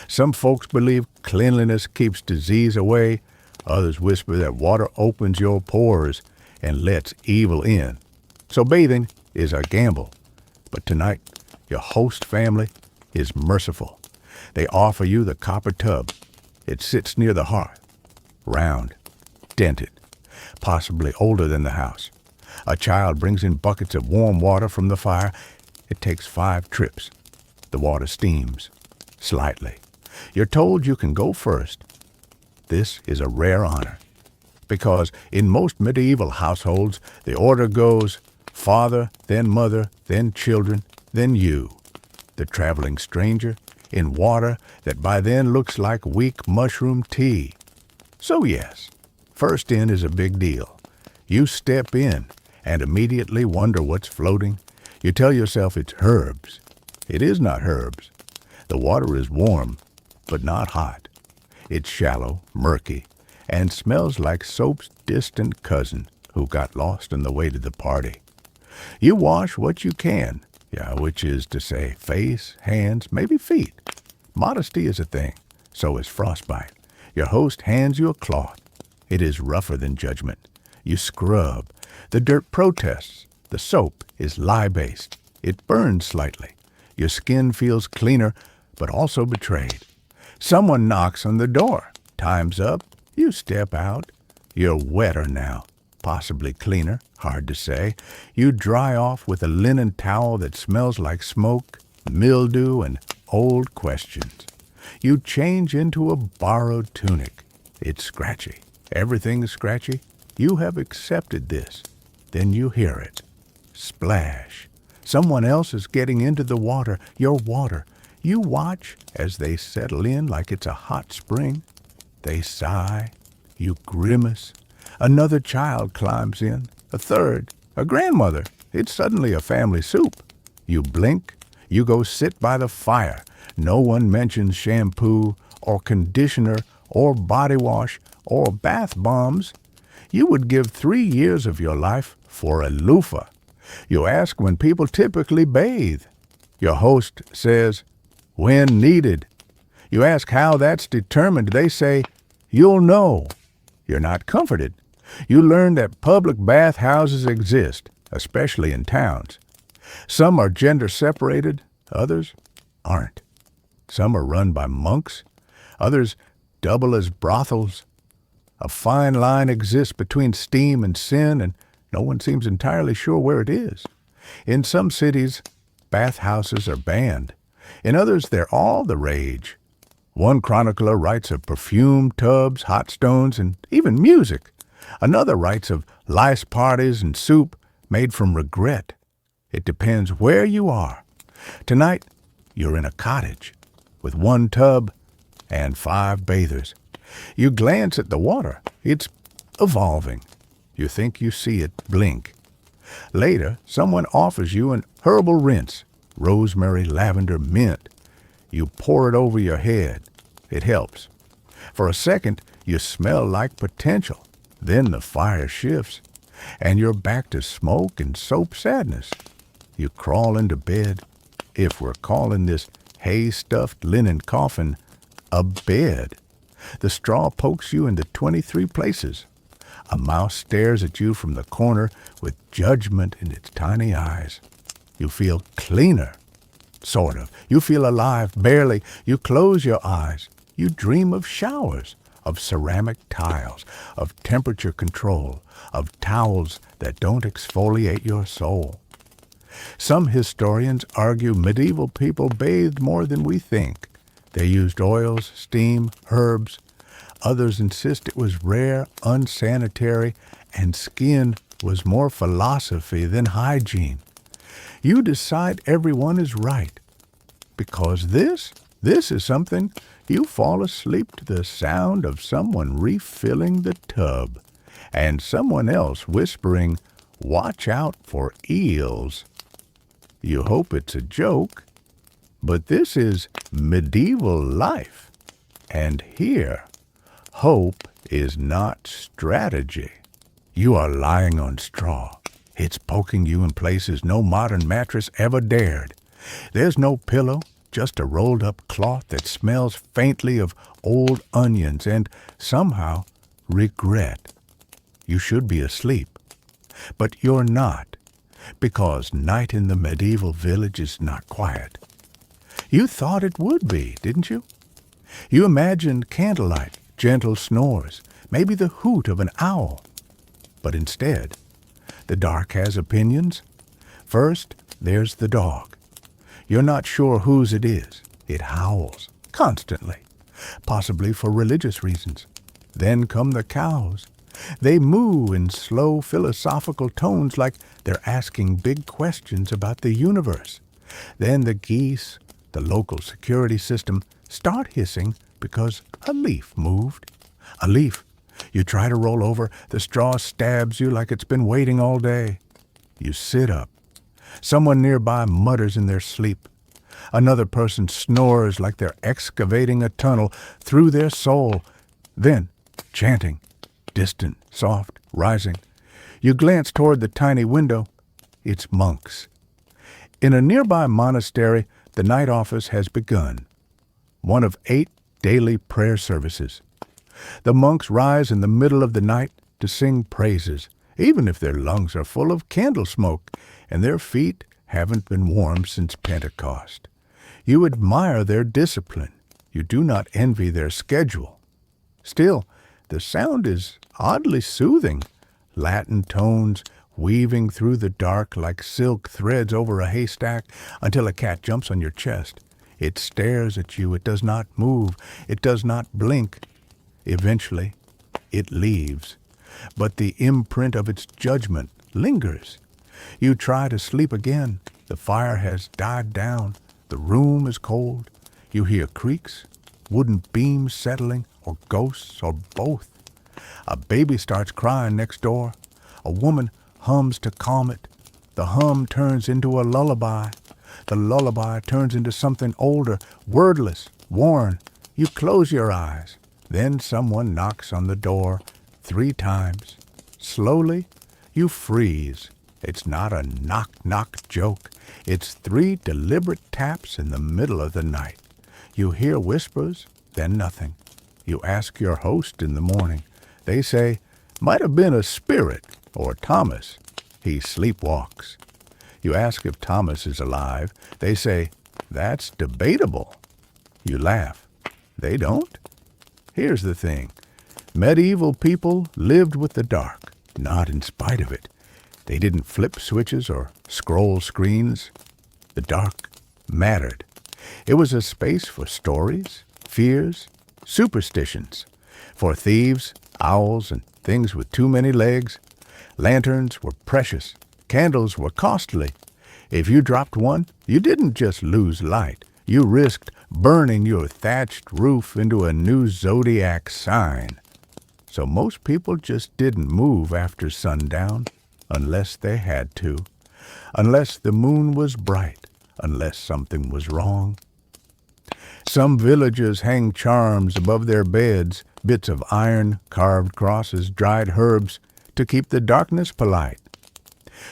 Some folks believe cleanliness keeps disease away. Others whisper that water opens your pores and lets evil in. So bathing is a gamble. But tonight, your host family is merciful. They offer you the copper tub. It sits near the hearth, round, dented, possibly older than the house. A child brings in buckets of warm water from the fire. It takes 5 trips. The water steams slightly. You're told you can go first. This is a rare honor, because in most medieval households, the order goes father, then mother, then children, then you, the traveling stranger, in water that by then looks like weak mushroom tea. So yes, first in is a big deal. You step in and immediately wonder what's floating. You tell yourself it's herbs. It is not herbs. The water is warm, but not hot. It's shallow, murky, and smells like soap's distant cousin who got lost on the way to the party. You wash what you can, which is to say face, hands, maybe feet. Modesty is a thing, so is frostbite. Your host hands you a cloth. It is rougher than judgment. You scrub. The dirt protests. The soap is lye-based. It burns slightly. Your skin feels cleaner, but also betrayed. Someone knocks on the door. Time's up. You step out. You're wetter now. Possibly cleaner, hard to say. You dry off with a linen towel that smells like smoke, mildew, and old questions. You change into a borrowed tunic. It's scratchy. Everything's scratchy. You have accepted this. Then you hear it. Splash. Someone else is getting into the water, your water. You watch as they settle in like it's a hot spring. They sigh. You grimace. Another child climbs in. A third. A grandmother. It's suddenly a family soup. You blink. You go sit by the fire. No one mentions shampoo or conditioner or body wash or bath bombs. You would give 3 years of your life for a loofah. You ask when people typically bathe. Your host says, when needed. You ask how that's determined. They say, you'll know. You're not comforted. You learn that public bathhouses exist, especially in towns. Some are gender separated, others aren't. Some are run by monks, others double as brothels. A fine line exists between steam and sin, and no one seems entirely sure where it is. In some cities, bathhouses are banned. In others, they're all the rage. One chronicler writes of perfumed tubs, hot stones, and even music. Another writes of lice parties and soup made from regret. It depends where you are. Tonight, you're in a cottage with 1 tub and 5 bathers. You glance at the water. It's evolving. You think you see it blink. Later, someone offers you an herbal rinse, rosemary, lavender, mint. You pour it over your head. It helps. For a second, you smell like potential. Then the fire shifts, and you're back to smoke and soap sadness. You crawl into bed, if we're calling this hay-stuffed linen coffin a bed. The straw pokes you into 23 places. A mouse stares at you from the corner with judgment in its tiny eyes. You feel cleaner, sort of. You feel alive, barely. You close your eyes. You dream of showers, of ceramic tiles, of temperature control, of towels that don't exfoliate your soul. Some historians argue medieval people bathed more than we think. They used oils, steam, herbs. Others insist it was rare, unsanitary, and skin was more philosophy than hygiene. You decide everyone is right, because this is something you fall asleep to the sound of someone refilling the tub, and someone else whispering, "Watch out for eels." You hope it's a joke, but this is medieval life, and here, hope is not strategy. You are lying on straw. It's poking you in places no modern mattress ever dared. There's no pillow, just a rolled-up cloth that smells faintly of old onions and, somehow, regret. You should be asleep, but you're not, because night in the medieval village is not quiet. You thought it would be, didn't you? You imagined candlelight, gentle snores, maybe the hoot of an owl. But instead, the dark has opinions. First, there's the dog. You're not sure whose it is. It howls, constantly, possibly for religious reasons. Then come the cows. They moo in slow philosophical tones like they're asking big questions about the universe. Then the geese, the local security system, start hissing because a leaf moved. A leaf. You try to roll over, the straw stabs you like it's been waiting all day. You sit up. Someone nearby mutters in their sleep. Another person snores like they're excavating a tunnel through their soul. Then, chanting, distant, soft, rising. You glance toward the tiny window. It's monks. In a nearby monastery, the night office has begun. One of 8 daily prayer services. The monks rise in the middle of the night to sing praises, even if their lungs are full of candle smoke and their feet haven't been warm since Pentecost. You admire their discipline. You do not envy their schedule. Still, the sound is oddly soothing. Latin tones weaving through the dark like silk threads over a haystack until a cat jumps on your chest. It stares at you. It does not move. It does not blink. Eventually, it leaves. But the imprint of its judgment lingers. You try to sleep again. The fire has died down. The room is cold. You hear creaks, wooden beams settling, or ghosts, or both. A baby starts crying next door. A woman hums to calm it. The hum turns into a lullaby. The lullaby turns into something older, wordless, worn. You close your eyes. Then someone knocks on the door 3 times. Slowly, you freeze. It's not a knock-knock joke. It's 3 deliberate taps in the middle of the night. You hear whispers, then nothing. You ask your host in the morning. They say, might have been a spirit, or Thomas. He sleepwalks. You ask if Thomas is alive. They say, that's debatable. You laugh. They don't? Here's the thing. Medieval people lived with the dark, not in spite of it. They didn't flip switches or scroll screens. The dark mattered. It was a space for stories, fears, superstitions. For thieves, owls, and things with too many legs. Lanterns were precious. Candles were costly. If you dropped one, you didn't just lose light. You risked burning your thatched roof into a new zodiac sign. So most people just didn't move after sundown, unless they had to, unless the moon was bright, unless something was wrong. Some villagers hang charms above their beds, bits of iron, carved crosses, dried herbs, to keep the darkness polite.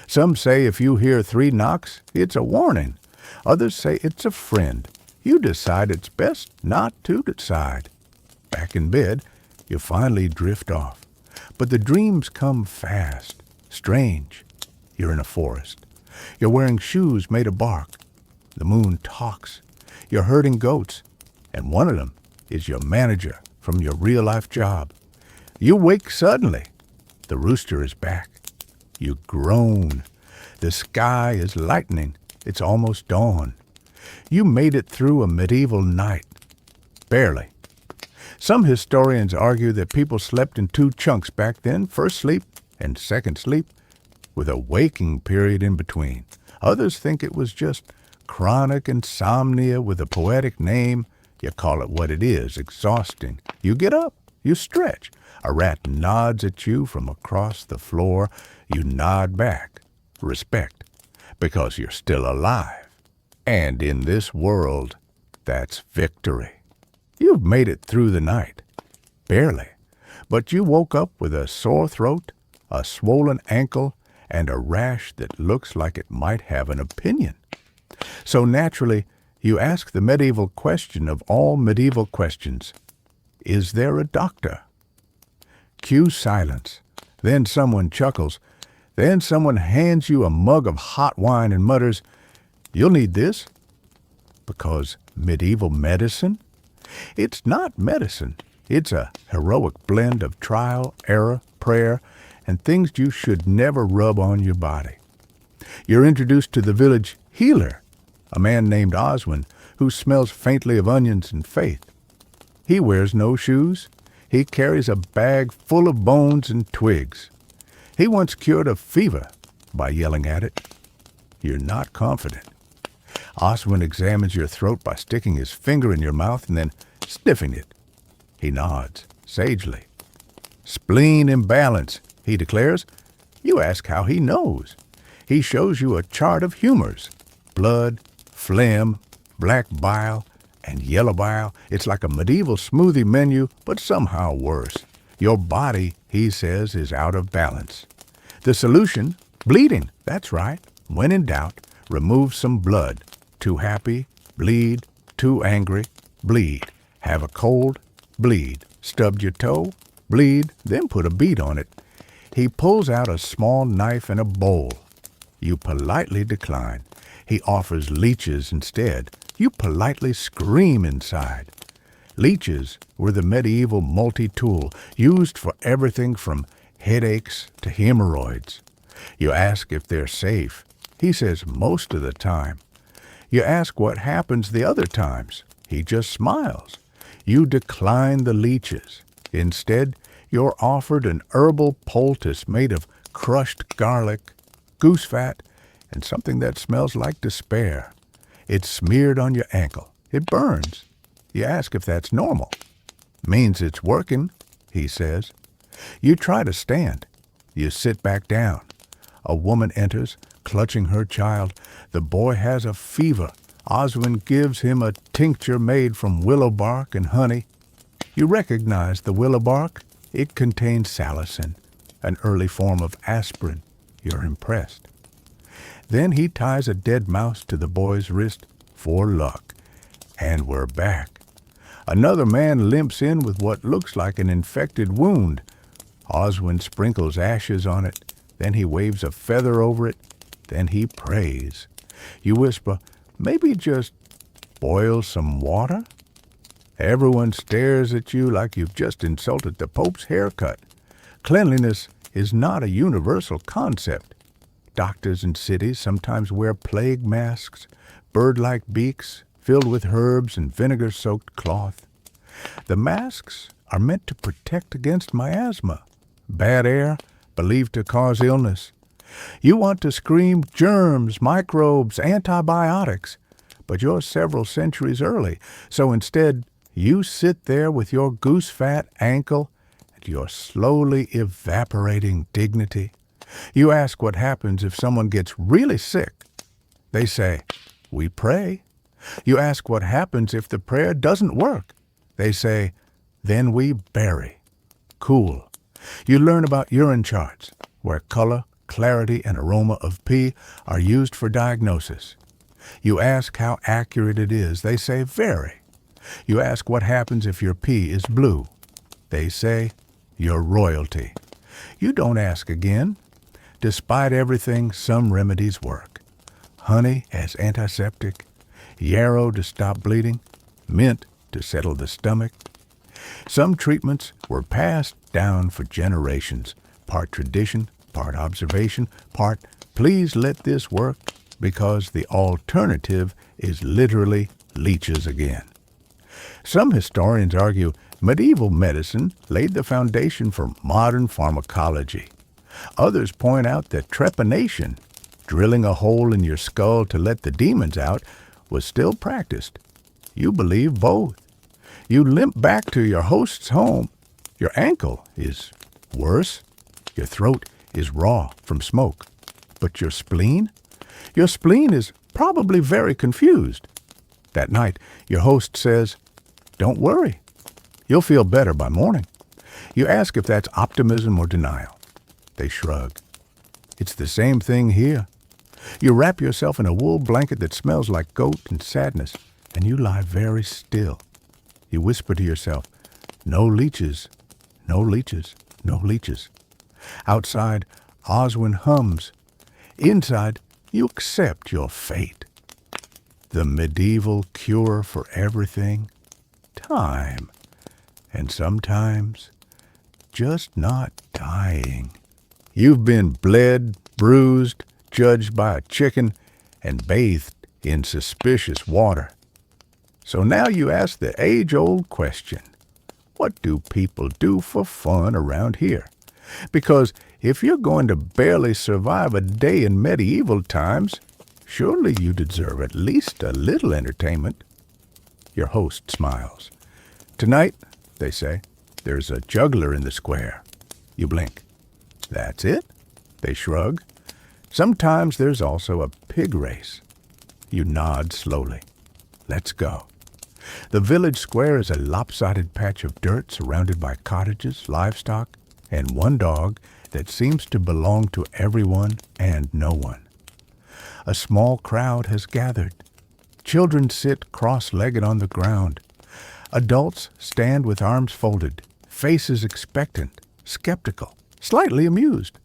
Some say if you hear 3 knocks, it's a warning. Others say it's a friend. You decide it's best not to decide. Back in bed, you finally drift off. But the dreams come fast, strange. You're in a forest. You're wearing shoes made of bark. The moon talks. You're herding goats, and one of them is your manager from your real-life job. You wake suddenly. The rooster is back. You groan. The sky is lightening. It's almost dawn. You made it through a medieval night. Barely. Some historians argue that people slept in 2 chunks back then, first sleep and second sleep, with a waking period in between. Others think it was just chronic insomnia with a poetic name. You call it what it is, exhausting. You get up. You stretch. A rat nods at you from across the floor. You nod back. Respect. Because you're still alive. And in this world, that's victory. You've made it through the night. Barely. But you woke up with a sore throat, a swollen ankle, and a rash that looks like it might have an opinion. So naturally, you ask the medieval question of all medieval questions. Is there a doctor? Cue silence. Then someone chuckles. Then someone hands you a mug of hot wine and mutters, you'll need this. Because medieval medicine? It's not medicine. It's a heroic blend of trial, error, prayer, and things you should never rub on your body. You're introduced to the village healer, a man named Oswin, who smells faintly of onions and faith. He wears no shoes. He carries a bag full of bones and twigs. He once cured a fever by yelling at it. You're not confident. Oswin examines your throat by sticking his finger in your mouth and then sniffing it. He nods, sagely. Spleen imbalance, he declares. You ask how he knows. He shows you a chart of humors. Blood, phlegm, black bile, and yellow bile. It's like a medieval smoothie menu, but somehow worse. Your body, he says, is out of balance. The solution? Bleeding. That's right. When in doubt, remove some blood. Too happy? Bleed. Too angry? Bleed. Have a cold? Bleed. Stubbed your toe? Bleed. Then put a bead on it. He pulls out a small knife and a bowl. You politely decline. He offers leeches instead. You politely scream inside. Leeches were the medieval multi-tool used for everything from headaches to hemorrhoids. You ask if they're safe. He says most of the time. You ask what happens the other times. He just smiles. You decline the leeches. Instead, you're offered an herbal poultice made of crushed garlic, goose fat, and something that smells like despair. It's smeared on your ankle. It burns. You ask if that's normal. Means it's working, he says. You try to stand. You sit back down. A woman enters, clutching her child. The boy has a fever. Oswin gives him a tincture made from willow bark and honey. You recognize the willow bark? It contains salicin, an early form of aspirin. You're impressed. Then he ties a dead mouse to the boy's wrist for luck. And we're back. Another man limps in with what looks like an infected wound. Oswin sprinkles ashes on it. Then he waves a feather over it. Then he prays. You whisper, maybe just boil some water? Everyone stares at you like you've just insulted the Pope's haircut. Cleanliness is not a universal concept. Doctors in cities sometimes wear plague masks, bird-like beaks filled with herbs and vinegar-soaked cloth. The masks are meant to protect against miasma, bad air believed to cause illness. You want to scream germs, microbes, antibiotics, but you're several centuries early, so instead you sit there with your goose-fat ankle and your slowly evaporating dignity. You ask what happens if someone gets really sick. They say, we pray. You ask what happens if the prayer doesn't work. They say, then we bury. Cool. You learn about urine charts, where color, clarity, and aroma of pee are used for diagnosis. You ask how accurate it is. They say, very. You ask what happens if your pee is blue. They say, you're royalty. You don't ask again. Despite everything, some remedies work. Honey as antiseptic, yarrow to stop bleeding, mint to settle the stomach. Some treatments were passed down for generations, part tradition, part observation, part please let this work, because the alternative is literally leeches again. Some historians argue medieval medicine laid the foundation for modern pharmacology. Others point out that trepanation, drilling a hole in your skull to let the demons out, was still practiced. You believe both. You limp back to your host's home. Your ankle is worse. Your throat is raw from smoke. But your spleen? Your spleen is probably very confused. That night, your host says, don't worry. You'll feel better by morning. You ask if that's optimism or denial. They shrug. It's the same thing here. You wrap yourself in a wool blanket that smells like goat and sadness, and you lie very still. You whisper to yourself, no leeches, no leeches, no leeches. Outside, Oswin hums. Inside, you accept your fate. The medieval cure for everything? Time. And sometimes, just not dying. You've been bled, bruised, judged by a chicken, and bathed in suspicious water. So now you ask the age-old question, what do people do for fun around here? Because if you're going to barely survive a day in medieval times, surely you deserve at least a little entertainment. Your host smiles. Tonight, they say, there's a juggler in the square. You blink. That's it? They shrug. Sometimes there's also a pig race. You nod slowly. Let's go. The village square is a lopsided patch of dirt surrounded by cottages, livestock, and one dog that seems to belong to everyone and no one. A small crowd has gathered. Children sit cross-legged on the ground. Adults stand with arms folded, faces expectant, skeptical, slightly amused.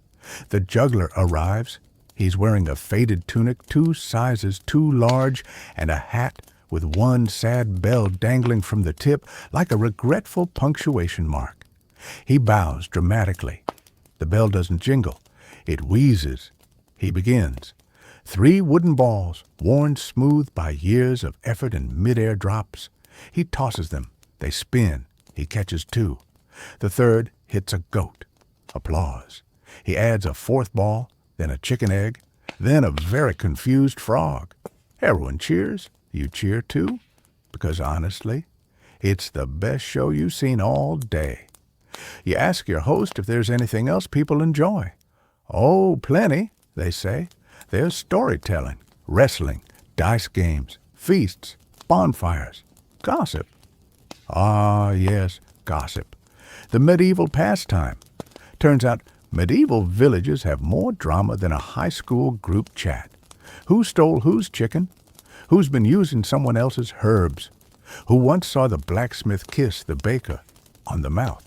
The juggler arrives. He's wearing a faded tunic 2 sizes too large and a hat with one sad bell dangling from the tip like a regretful punctuation mark. He bows dramatically. The bell doesn't jingle. It wheezes. He begins. 3 wooden balls, worn smooth by years of effort and mid-air drops. He tosses them. They spin. He catches 2. The third hits a goat. Applause. He adds a 4th ball, then a chicken egg, then a very confused frog. Everyone cheers. You cheer too, because honestly, it's the best show you've seen all day. You ask your host if there's anything else people enjoy. Oh, plenty, they say. There's storytelling, wrestling, dice games, feasts, bonfires, gossip. Ah, yes, gossip. The medieval pastime. Turns out medieval villages have more drama than a high school group chat. Who stole whose chicken? Who's been using someone else's herbs? Who once saw the blacksmith kiss the baker on the mouth?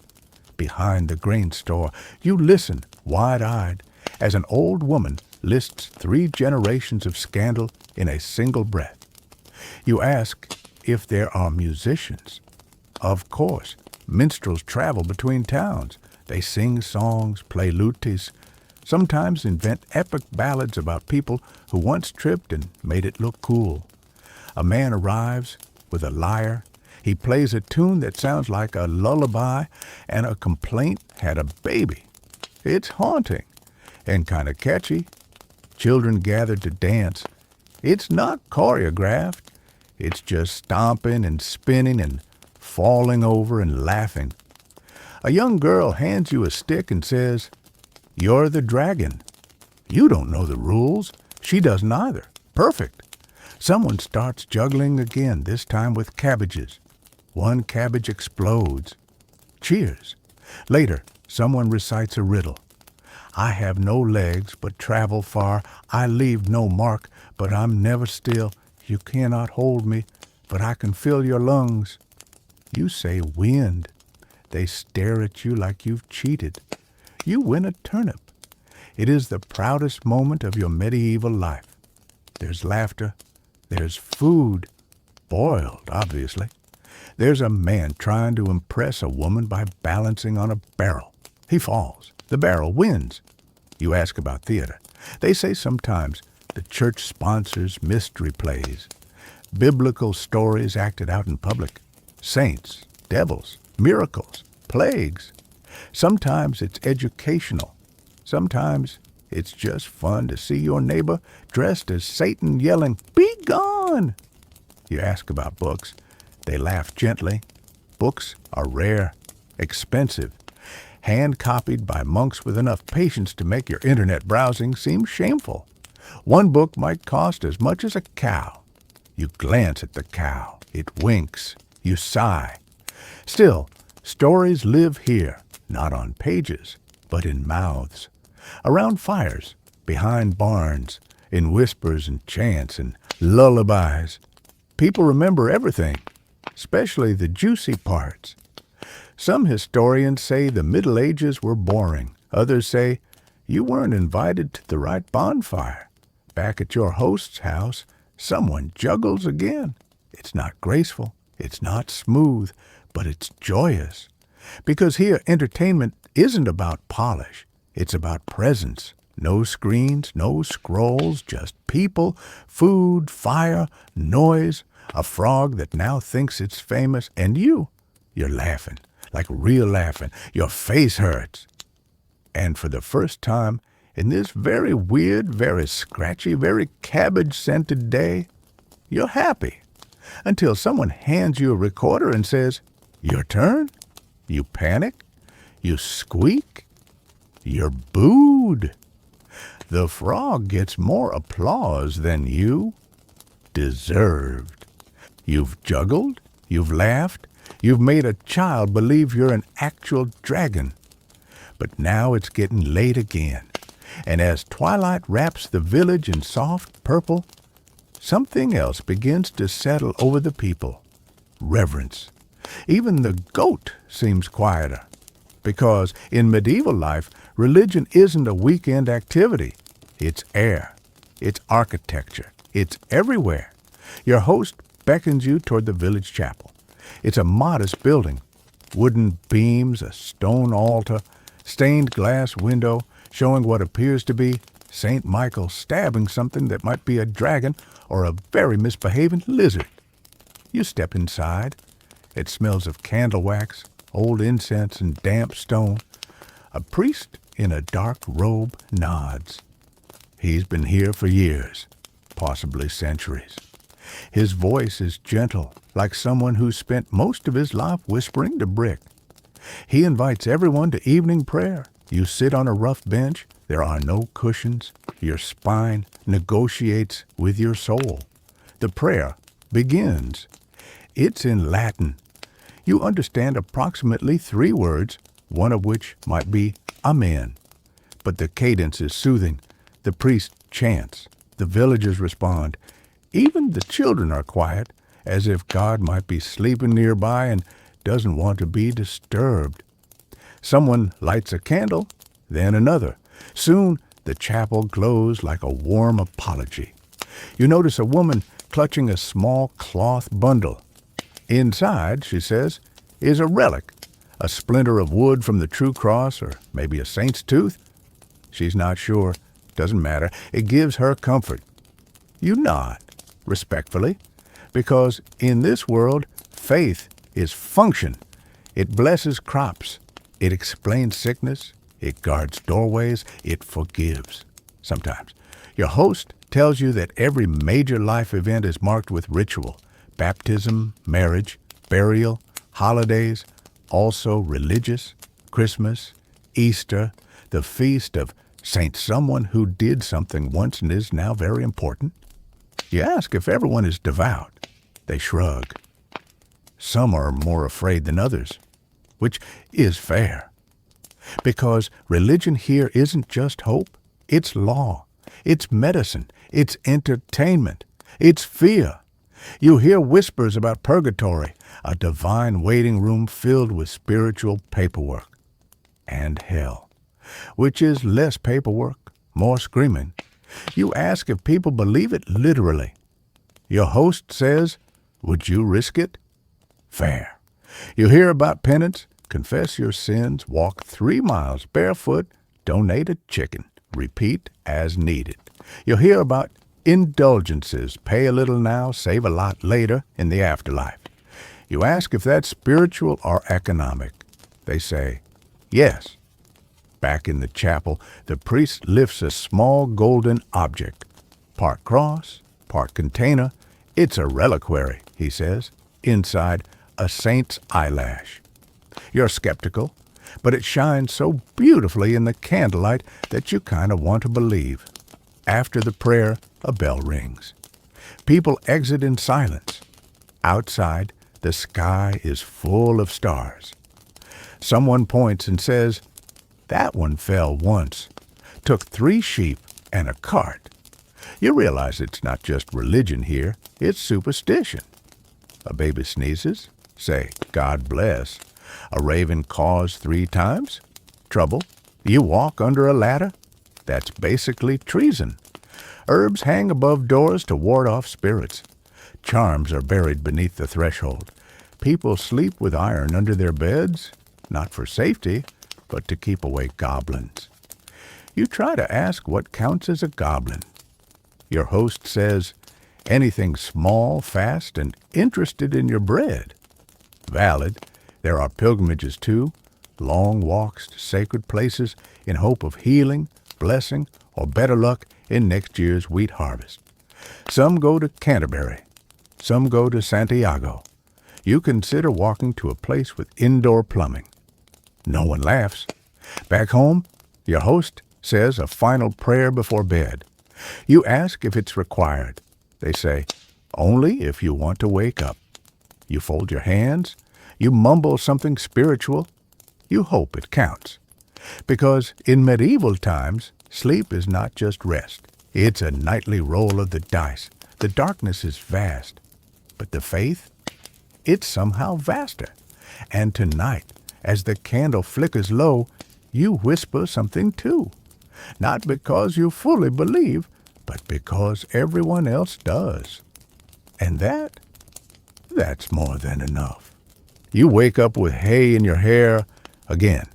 Behind the grain store, you listen, wide-eyed, as an old woman lists 3 generations of scandal in a single breath. You ask if there are musicians. Of course, minstrels travel between towns. They sing songs, play lutis, sometimes invent epic ballads about people who once tripped and made it look cool. A man arrives with a lyre. He plays a tune that sounds like a lullaby, and a complaint had a baby. It's haunting and kind of catchy. Children gather to dance. It's not choreographed. It's just stomping and spinning and falling over and laughing. A young girl hands you a stick and says, "You're the dragon." You don't know the rules. She doesn't either. Perfect. Someone starts juggling again, this time with cabbages. One cabbage explodes. Cheers. Later, someone recites a riddle. I have no legs, but travel far. I leave no mark, but I'm never still. You cannot hold me, but I can fill your lungs. You say wind. They stare at you like you've cheated. You win a turnip. It is the proudest moment of your medieval life. There's laughter. There's food. Boiled, obviously. There's a man trying to impress a woman by balancing on a barrel. He falls. The barrel wins. You ask about theater. They say sometimes the church sponsors mystery plays, biblical stories acted out in public, saints, devils, miracles, plagues. Sometimes it's educational. Sometimes it's just fun to see your neighbor dressed as Satan yelling, "Be gone!" You ask about books. They laugh gently. Books are rare, expensive, hand-copied by monks with enough patience to make your internet browsing seem shameful. One book might cost as much as a cow. You glance at the cow. It winks. You sigh. Still, stories live here, not on pages, but in mouths. Around fires, behind barns, in whispers and chants and lullabies. People remember everything, especially the juicy parts. Some historians say the Middle Ages were boring. Others say you weren't invited to the right bonfire. Back at your host's house, someone juggles again. It's not graceful, it's not smooth, but it's joyous. Because here, entertainment isn't about polish. It's about presence. No screens, no scrolls, just people, food, fire, noise, a frog that now thinks it's famous, and you're laughing, like real laughing. Your face hurts. And for the first time in this very weird, very scratchy, very cabbage-scented day, you're happy. Until someone hands you a recorder and says, "Your turn?" You panic. You squeak. You're booed. The frog gets more applause than you deserved. You've juggled. You've laughed. You've made a child believe you're an actual dragon. But now it's getting late again. And as twilight wraps the village in soft purple, something else begins to settle over the people. Reverence. Even the goat seems quieter. Because in medieval life, religion isn't a weekend activity. It's air. It's architecture. It's everywhere. Your host beckons you toward the village chapel. It's a modest building. Wooden beams, a stone altar, stained glass window showing what appears to be St. Michael stabbing something that might be a dragon or a very misbehaving lizard. You step inside. It smells of candle wax, old incense, and damp stone. A priest in a dark robe nods. He's been here for years, possibly centuries. His voice is gentle, like someone who's spent most of his life whispering to brick. He invites everyone to evening prayer. You sit on a rough bench. There are no cushions. Your spine negotiates with your soul. The prayer begins. It's in Latin. You understand approximately 3 words, one of which might be Amen. But the cadence is soothing. The priest chants. The villagers respond. Even the children are quiet, as if God might be sleeping nearby and doesn't want to be disturbed. Someone lights a candle, then another. Soon the chapel glows like a warm apology. You notice a woman clutching a small cloth bundle. Inside, she says, is a relic, a splinter of wood from the true cross, or maybe a saint's tooth. She's not sure. Doesn't matter. It gives her comfort. You nod, respectfully, because in this world, faith is function. It blesses crops. It explains sickness. It guards doorways. It forgives. Sometimes. Your host tells you that every major life event is marked with ritual. Baptism, marriage, burial, holidays, also religious, Christmas, Easter, the feast of Saint Someone who did something once and is now very important. You ask if everyone is devout. They shrug. Some are more afraid than others, which is fair. Because religion here isn't just hope, it's law, it's medicine, it's entertainment, it's fear. You hear whispers about purgatory, a divine waiting room filled with spiritual paperwork, and hell, which is less paperwork, more screaming. You ask if people believe it literally. Your host says, would you risk it? Fair. You hear about penance, confess your sins, walk 3 miles barefoot, donate a chicken, repeat as needed. You hear about indulgences, pay a little now, save a lot later in the afterlife. You ask if that's spiritual or economic. They say, yes. Back in the chapel, the priest lifts a small golden object. Part cross, part container. It's a reliquary, he says, inside a saint's eyelash. You're skeptical, but it shines so beautifully in the candlelight that you kind of want to believe. After the prayer, a bell rings. People exit in silence. Outside, the sky is full of stars. Someone points and says, that one fell once. Took 3 sheep and a cart. You realize it's not just religion here, it's superstition. A baby sneezes, say, God bless. A raven caws 3 times, trouble. You walk under a ladder, that's basically treason. Herbs hang above doors to ward off spirits. Charms are buried beneath the threshold. People sleep with iron under their beds, not for safety, but to keep away goblins. You try to ask what counts as a goblin. Your host says, anything small, fast, and interested in your bread. Valid. There are pilgrimages too, long walks to sacred places in hope of healing, blessing, or better luck in next year's wheat harvest. Some go to Canterbury. Some go to Santiago. You consider walking to a place with indoor plumbing. No one laughs. Back home, your host says a final prayer before bed. You ask if it's required. They say, only if you want to wake up. You fold your hands. You mumble something spiritual. You hope it counts. Because in medieval times, sleep is not just rest. It's a nightly roll of the dice. The darkness is vast. But the faith, it's somehow vaster. And tonight, as the candle flickers low, you whisper something too. Not because you fully believe, but because everyone else does. And that's more than enough. You wake up with hay in your hair again.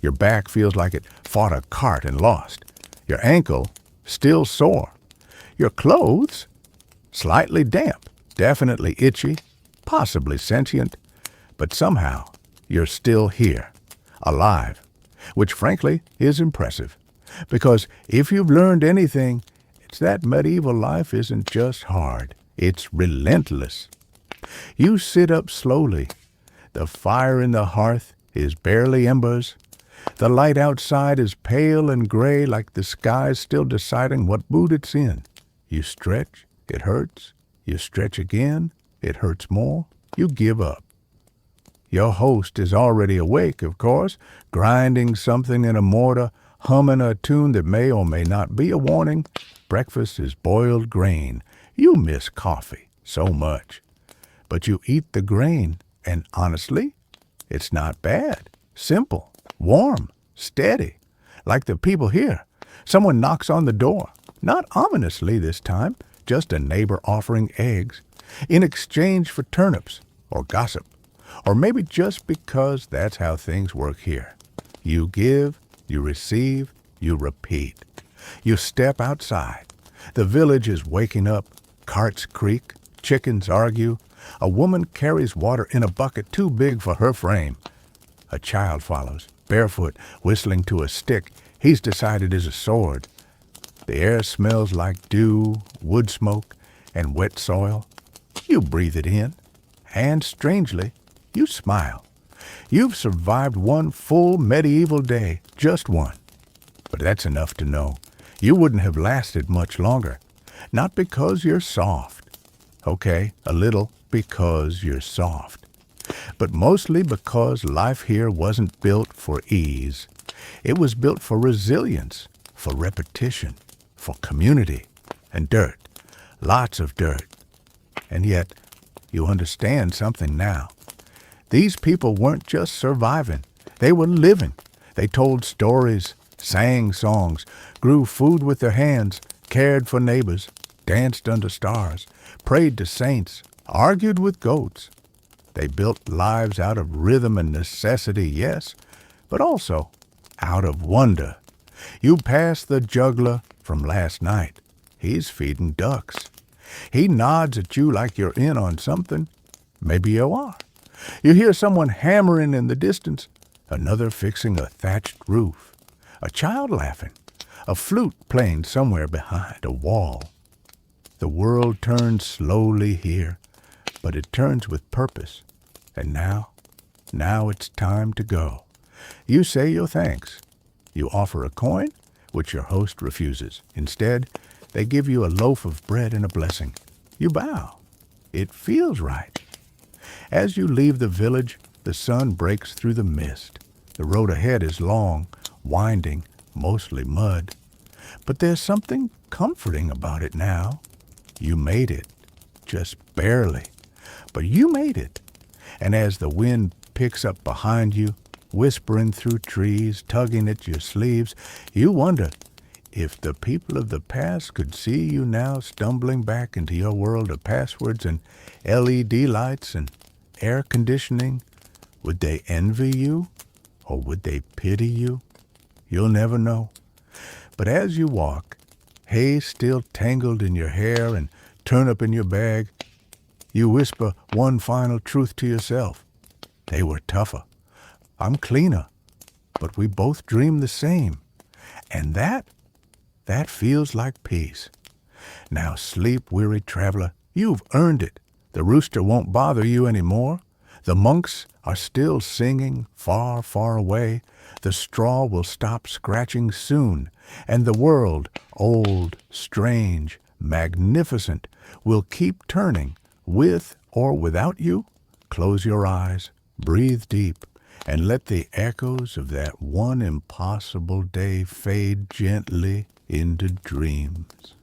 Your back feels like it fought a cart and lost. Your ankle still sore. Your clothes slightly damp, definitely itchy, possibly sentient, but somehow you're still here, alive, which frankly is impressive. Because if you've learned anything, it's that medieval life isn't just hard, it's relentless. You sit up slowly. The fire in the hearth is barely embers. The light outside is pale and gray, like the sky's still deciding what mood it's in. You stretch, it hurts. You stretch again, it hurts more. You give up. Your host is already awake, of course, grinding something in a mortar, humming a tune that may or may not be a warning. Breakfast is boiled grain. You miss coffee so much. But you eat the grain, and honestly, it's not bad. Simple, warm, steady. Like the people here. Someone knocks on the door. Not ominously this time, just a neighbor offering eggs in exchange for turnips or gossip. Or maybe just because that's how things work here. You give, you receive, you repeat. You step outside. The village is waking up. Carts creak. Chickens argue. A woman carries water in a bucket too big for her frame. A child follows, barefoot, whistling to a stick he's decided is a sword. The air smells like dew, wood smoke, and wet soil. You breathe it in, and strangely, you smile. You've survived one full medieval day, just one. But that's enough to know you wouldn't have lasted much longer. Not because you're soft. Okay, a little because you're soft. But mostly because life here wasn't built for ease. It was built for resilience, for repetition, for community, and dirt. Lots of dirt. And yet, you understand something now. These people weren't just surviving. They were living. They told stories, sang songs, grew food with their hands, cared for neighbors, danced under stars, prayed to saints, argued with goats. They built lives out of rhythm and necessity, yes, but also out of wonder. You pass the juggler from last night. He's feeding ducks. He nods at you like you're in on something. Maybe you are. You hear someone hammering in the distance, another fixing a thatched roof, a child laughing, a flute playing somewhere behind a wall. The world turns slowly here, but it turns with purpose. And now it's time to go. You say your thanks. You offer a coin, which your host refuses. Instead, they give you a loaf of bread and a blessing. You bow. It feels right. As you leave the village, the sun breaks through the mist. The road ahead is long, winding, mostly mud. But there's something comforting about it now. You made it. Just barely. But you made it. And as the wind picks up behind you, whispering through trees, tugging at your sleeves, you wonder if the people of the past could see you now stumbling back into your world of passwords and LED lights and air conditioning. Would they envy you or would they pity you? You'll never know. But as you walk, hay still tangled in your hair and turnip in your bag, you whisper one final truth to yourself. They were tougher. I'm cleaner. But we both dream the same. And that feels like peace. Now sleep, weary traveler. You've earned it. The rooster won't bother you anymore. The monks are still singing far, far away. The straw will stop scratching soon. And the world, old, strange, magnificent, will keep turning, with or without you. Close your eyes, breathe deep, and let the echoes of that one impossible day fade gently into dreams.